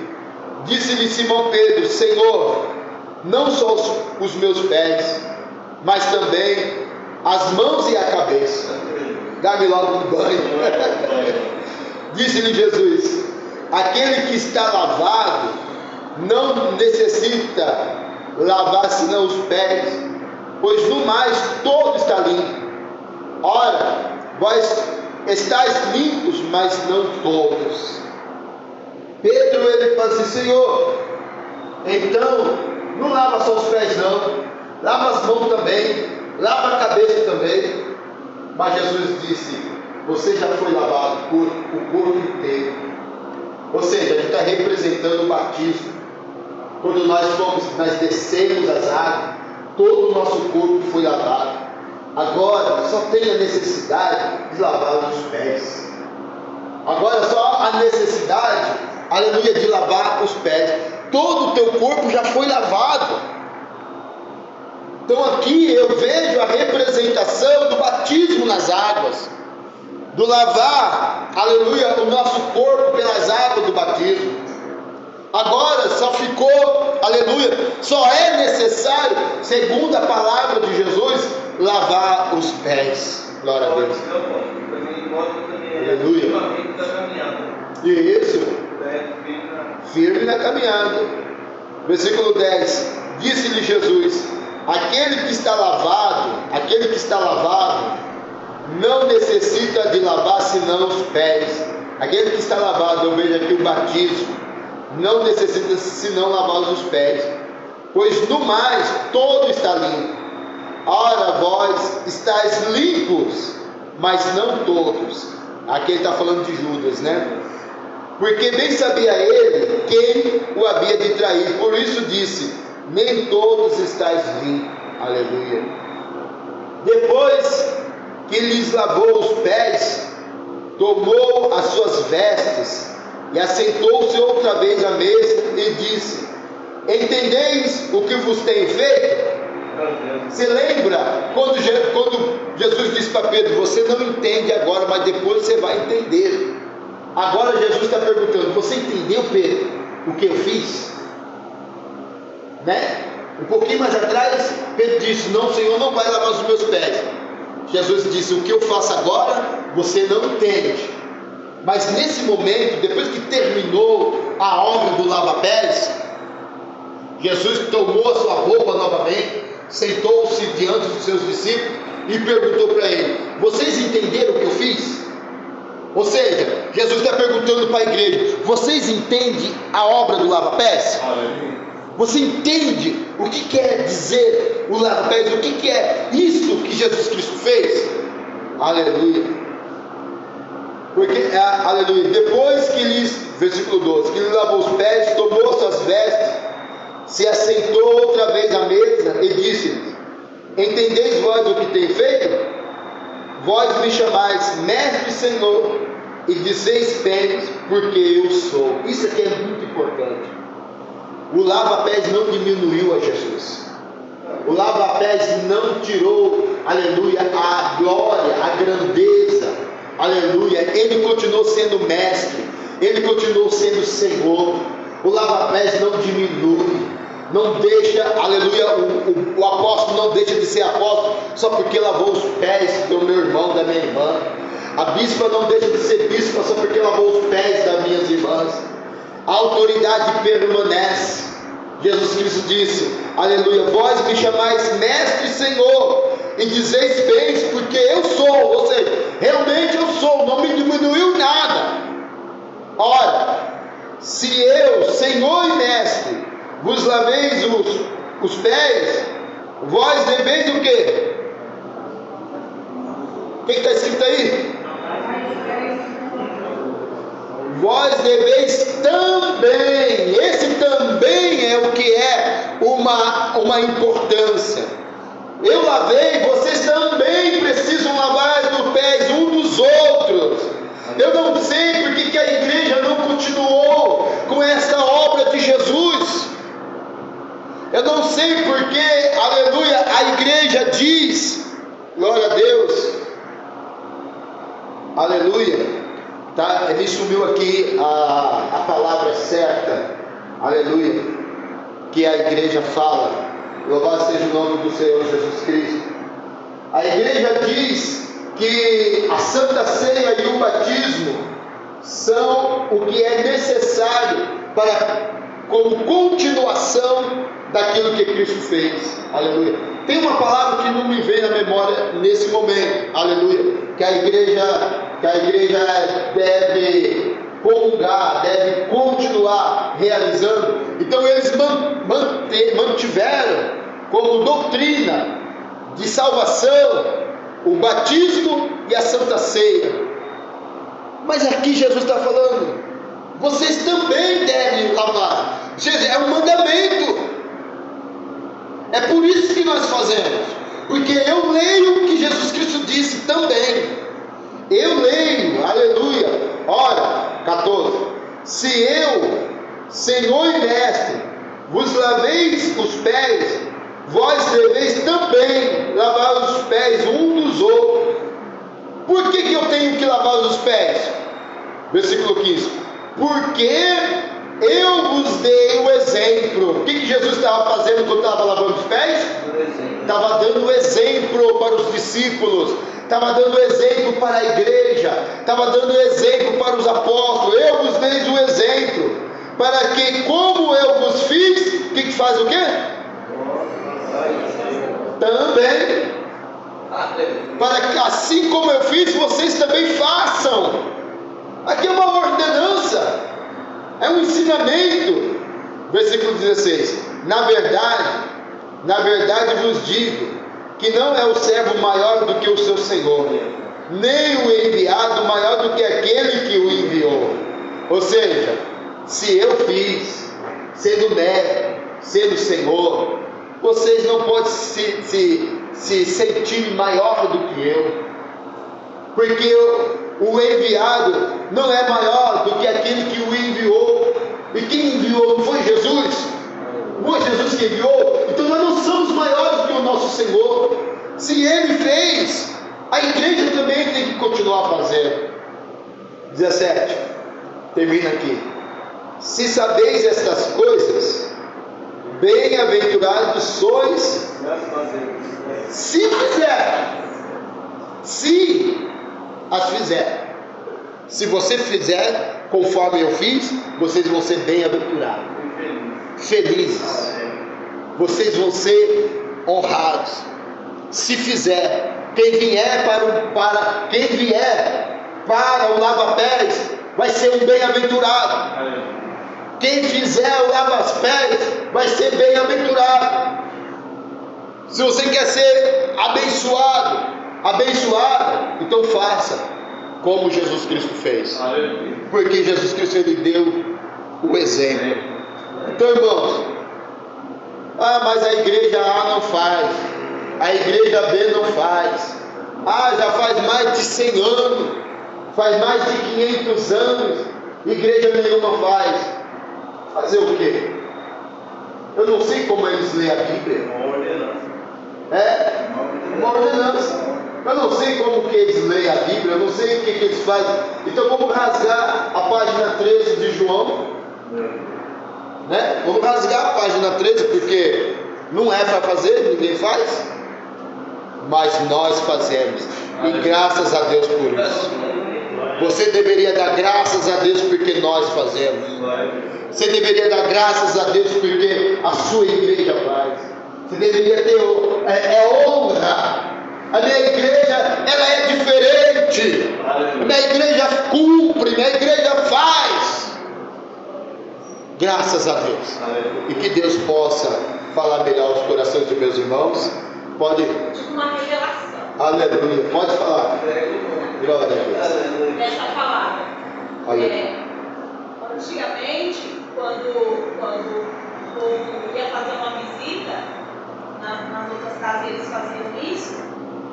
Disse-lhe Simão Pedro: Senhor, não só os meus pés, mas também as mãos e a cabeça. Dá-me logo um banho. Disse-lhe Jesus: aquele que está lavado não necessita lavar senão os pés, pois no mais todo está limpo. Ora, vós estáis limpos, mas não todos. Pedro ele fala assim: Senhor, então não lava só os pés não, lava as mãos também, lava a cabeça também. Mas Jesus disse: você já foi lavado por o corpo inteiro. Ou seja, a gente está representando o batismo. Quando nós descemos as águas, todo o nosso corpo foi lavado. Agora só tem a necessidade de lavar os pés. Agora só a necessidade, aleluia, de lavar os pés. Todo o teu corpo já foi lavado. Então aqui eu vejo a representação do batismo nas águas, do lavar, aleluia, o nosso corpo pelas águas do batismo. Agora só ficou, aleluia, só é necessário, segundo a palavra de Jesus, lavar os pés. Glória a Deus. Aleluia. E isso, firme na caminhada. Versículo 10: disse-lhe Jesus: aquele que está lavado, não necessita de lavar senão os pés. Aquele que está lavado, eu vejo aqui o batismo, não necessita senão lavar os pés, pois no mais todo está limpo. Ora, vós estáis limpos, mas não todos. Aqui ele está falando de Judas, né? Porque bem sabia ele quem o havia de trair, por isso disse: nem todos estáis limpo. Aleluia. Depois que lhes lavou os pés, tomou as suas vestes e assentou-se outra vez à mesa e disse: entendeis o que vos tenho feito? Você lembra quando Jesus disse para Pedro: você não entende agora, mas depois você vai entender. Agora Jesus está perguntando: você entendeu, Pedro, o que eu fiz? Né? Um pouquinho mais atrás, Pedro disse: não, Senhor, não vai lavar os meus pés. Jesus disse: o que eu faço agora, você não entende. Mas nesse momento, depois que terminou a obra do lava-pés, Jesus tomou a sua roupa novamente, sentou-se diante dos seus discípulos e perguntou para ele: vocês entenderam o que eu fiz? Ou seja, Jesus está perguntando para a igreja: vocês entendem a obra do lava-pés? Você entende o que quer dizer o lava-pés? O que é isso que Jesus Cristo fez? Aleluia. Porque, aleluia, depois que lhes, versículo 12, que lhe lavou os pés, tomou suas vestes, se assentou outra vez à mesa e disse-lhes: entendeis vós o que tenho feito? Vós me chamais mestre e Senhor, e dizeis bem, porque eu sou. Isso aqui é muito importante. O lava-pés não diminuiu a Jesus. O lava-pés não tirou, aleluia, a glória, a grandeza, aleluia. Ele continuou sendo mestre, ele continuou sendo Senhor. O lava-pés não diminui, não deixa, aleluia, o apóstolo não deixa de ser apóstolo só porque lavou os pés do meu irmão, da minha irmã. A bispa não deixa de ser bispa só porque lavou os pés das minhas irmãs. A autoridade permanece. Jesus Cristo disse, aleluia, vós me chamais mestre e Senhor, e dizeis bens, porque eu sou. Ou seja, realmente eu sou, não me diminuiu nada. Ora, se eu, Senhor e mestre, vos laveis os pés, vós deveis o quê? O que está escrito aí? Vós deveis também. Esse também é o que é uma importância. Eu lavei, vocês também precisam lavar os pés um dos outros. Eu não sei porque que a igreja não continuou com essa obra de Jesus. Eu não sei porque, aleluia, a igreja diz, glória a Deus, aleluia. Tá, me sumiu aqui a palavra certa, aleluia, que a igreja fala, louvado seja o nome do Senhor Jesus Cristo. A igreja diz que a Santa Ceia e o batismo são o que é necessário como continuação daquilo que Cristo fez, aleluia. Tem uma palavra que não me vem na memória nesse momento, aleluia, que a igreja deve comungar, deve continuar realizando. Então eles mantiveram como doutrina de salvação o batismo e a Santa Ceia. Mas aqui Jesus está falando: vocês também devem lavar. Ou seja, é um mandamento. É por isso que nós fazemos, porque eu leio o que Jesus Cristo disse também. Eu leio, aleluia. Ora, 14: se eu, Senhor e mestre, vos laveis os pés, vós deveis também lavar os pés um dos outros. Por que eu tenho que lavar os pés? Versículo 15: porque eu vos dei o exemplo. O que Jesus estava fazendo quando estava lavando os pés? Estava dando exemplo para os discípulos, estava dando exemplo para a igreja, estava dando exemplo para os apóstolos. Eu vos dei o exemplo, para que como eu vos fiz, o que faz o quê? Também, para que assim como eu fiz, vocês também façam. Aqui é uma ordenança, é um ensinamento. Versículo 16: na verdade vos digo, que não é o servo maior do que o seu senhor, nem o enviado maior do que aquele que o enviou. Ou seja, se eu fiz, sendo médico, sendo Senhor, vocês não podem se sentir maior do que eu, porque o enviado não é maior do que aquele que o enviou. E quem enviou não foi Jesus? Não foi Jesus que enviou? Então nós não somos maiores que o nosso Senhor. Se Ele fez, a igreja também tem que continuar fazendo. 17, termina aqui. Se sabeis estas coisas, bem-aventurados sois, se fizer. Se as fizer. Se você fizer conforme eu fiz, vocês vão ser bem-aventurados, felizes. Vocês vão ser honrados. Se fizer. Quem vier para o lava-pés vai ser um bem-aventurado. Quem fizer o lava-pés vai ser bem-aventurado. Se você quer ser abençoada, então faça como Jesus Cristo fez. Porque Jesus Cristo, Ele deu o exemplo. Então, irmãos, mas a igreja A não faz, a igreja B não faz. Já faz mais de 100 anos, faz mais de 500 anos, igreja nenhuma faz. Fazer o quê? Eu não sei como eles lêem a Bíblia. Uma ordenança. Eu não sei como que eles leem a Bíblia, eu não sei o que eles fazem. Então vamos rasgar a página 13 de João. Vamos rasgar a página 13, porque não é para fazer, ninguém faz. Mas nós fazemos. E graças a Deus por isso. Você deveria dar graças a Deus porque nós fazemos. Você deveria dar graças a Deus porque a sua igreja faz. Você deveria ter honra. A minha igreja, ela é diferente. A minha igreja cumpre, minha igreja faz. Graças a Deus. E que Deus possa falar melhor aos corações dos meus irmãos. Pode. Uma revelação. Aleluia. Pode falar. Glória a Deus. Dessa palavra. Aleluia. Antigamente, quando o povo ia fazer uma visita nas outras casas, eles faziam isso.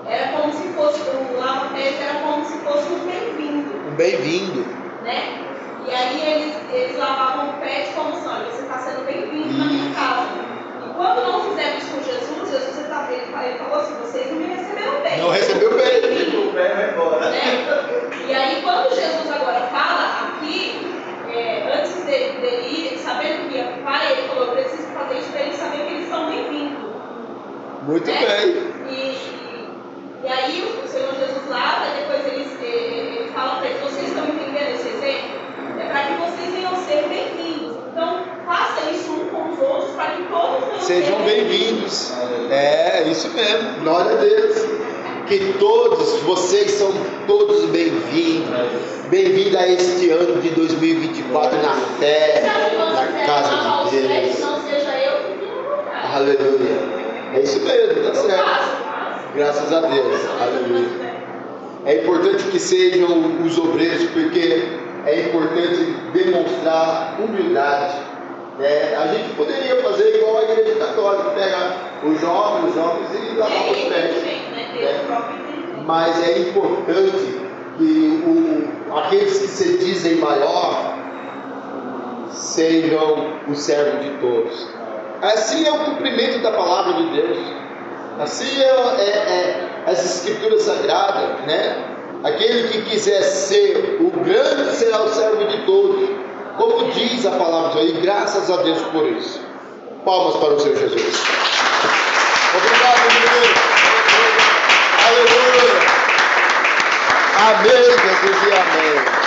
Era como se fosse, o lava-pés era como se fosse um bem-vindo. Um bem-vindo. Né? E aí eles lavavam o pé como assim, você está sendo bem-vindo na minha casa. E quando não fizeram isso com Jesus, ele falou assim, vocês não me receberam bem. Não recebeu bem. Né? E aí quando Jesus agora fala aqui, antes dele ir, sabendo que ia para o Pai, ele falou, eu preciso fazer isso para eles saberem que eles são bem-vindos. Muito bem. E aí o Senhor Jesus lava, e depois ele fala para eles, vocês estão entendendo esse exemplo? É para que vocês venham ser bem-vindos. Então, faça isso um com os outros para que todos venham sejam bem-vindos. É isso mesmo. Glória a Deus. Que todos, vocês são todos bem-vindos. Bem-vindo a este ano de 2024 na fé, na casa de Deus. Não seja eu que tenho vontade. Aleluia. É isso mesmo, tá certo. Graças a Deus. Aleluia. É importante que sejam os obreiros, porque é importante demonstrar humildade. A gente poderia fazer igual a igreja católica, pegar os jovens e lavar os pés. Mas é importante que aqueles que se dizem maior sejam o servo de todos. Assim é o cumprimento da palavra de Deus. Assim as escrituras sagradas, né? Aquele que quiser ser o grande será o servo de todos, como diz a palavra de Deus, e graças a Deus por isso. Palmas para o Senhor Jesus. Obrigado, meu Deus. Aleluia. Amém, Jesus, e amém.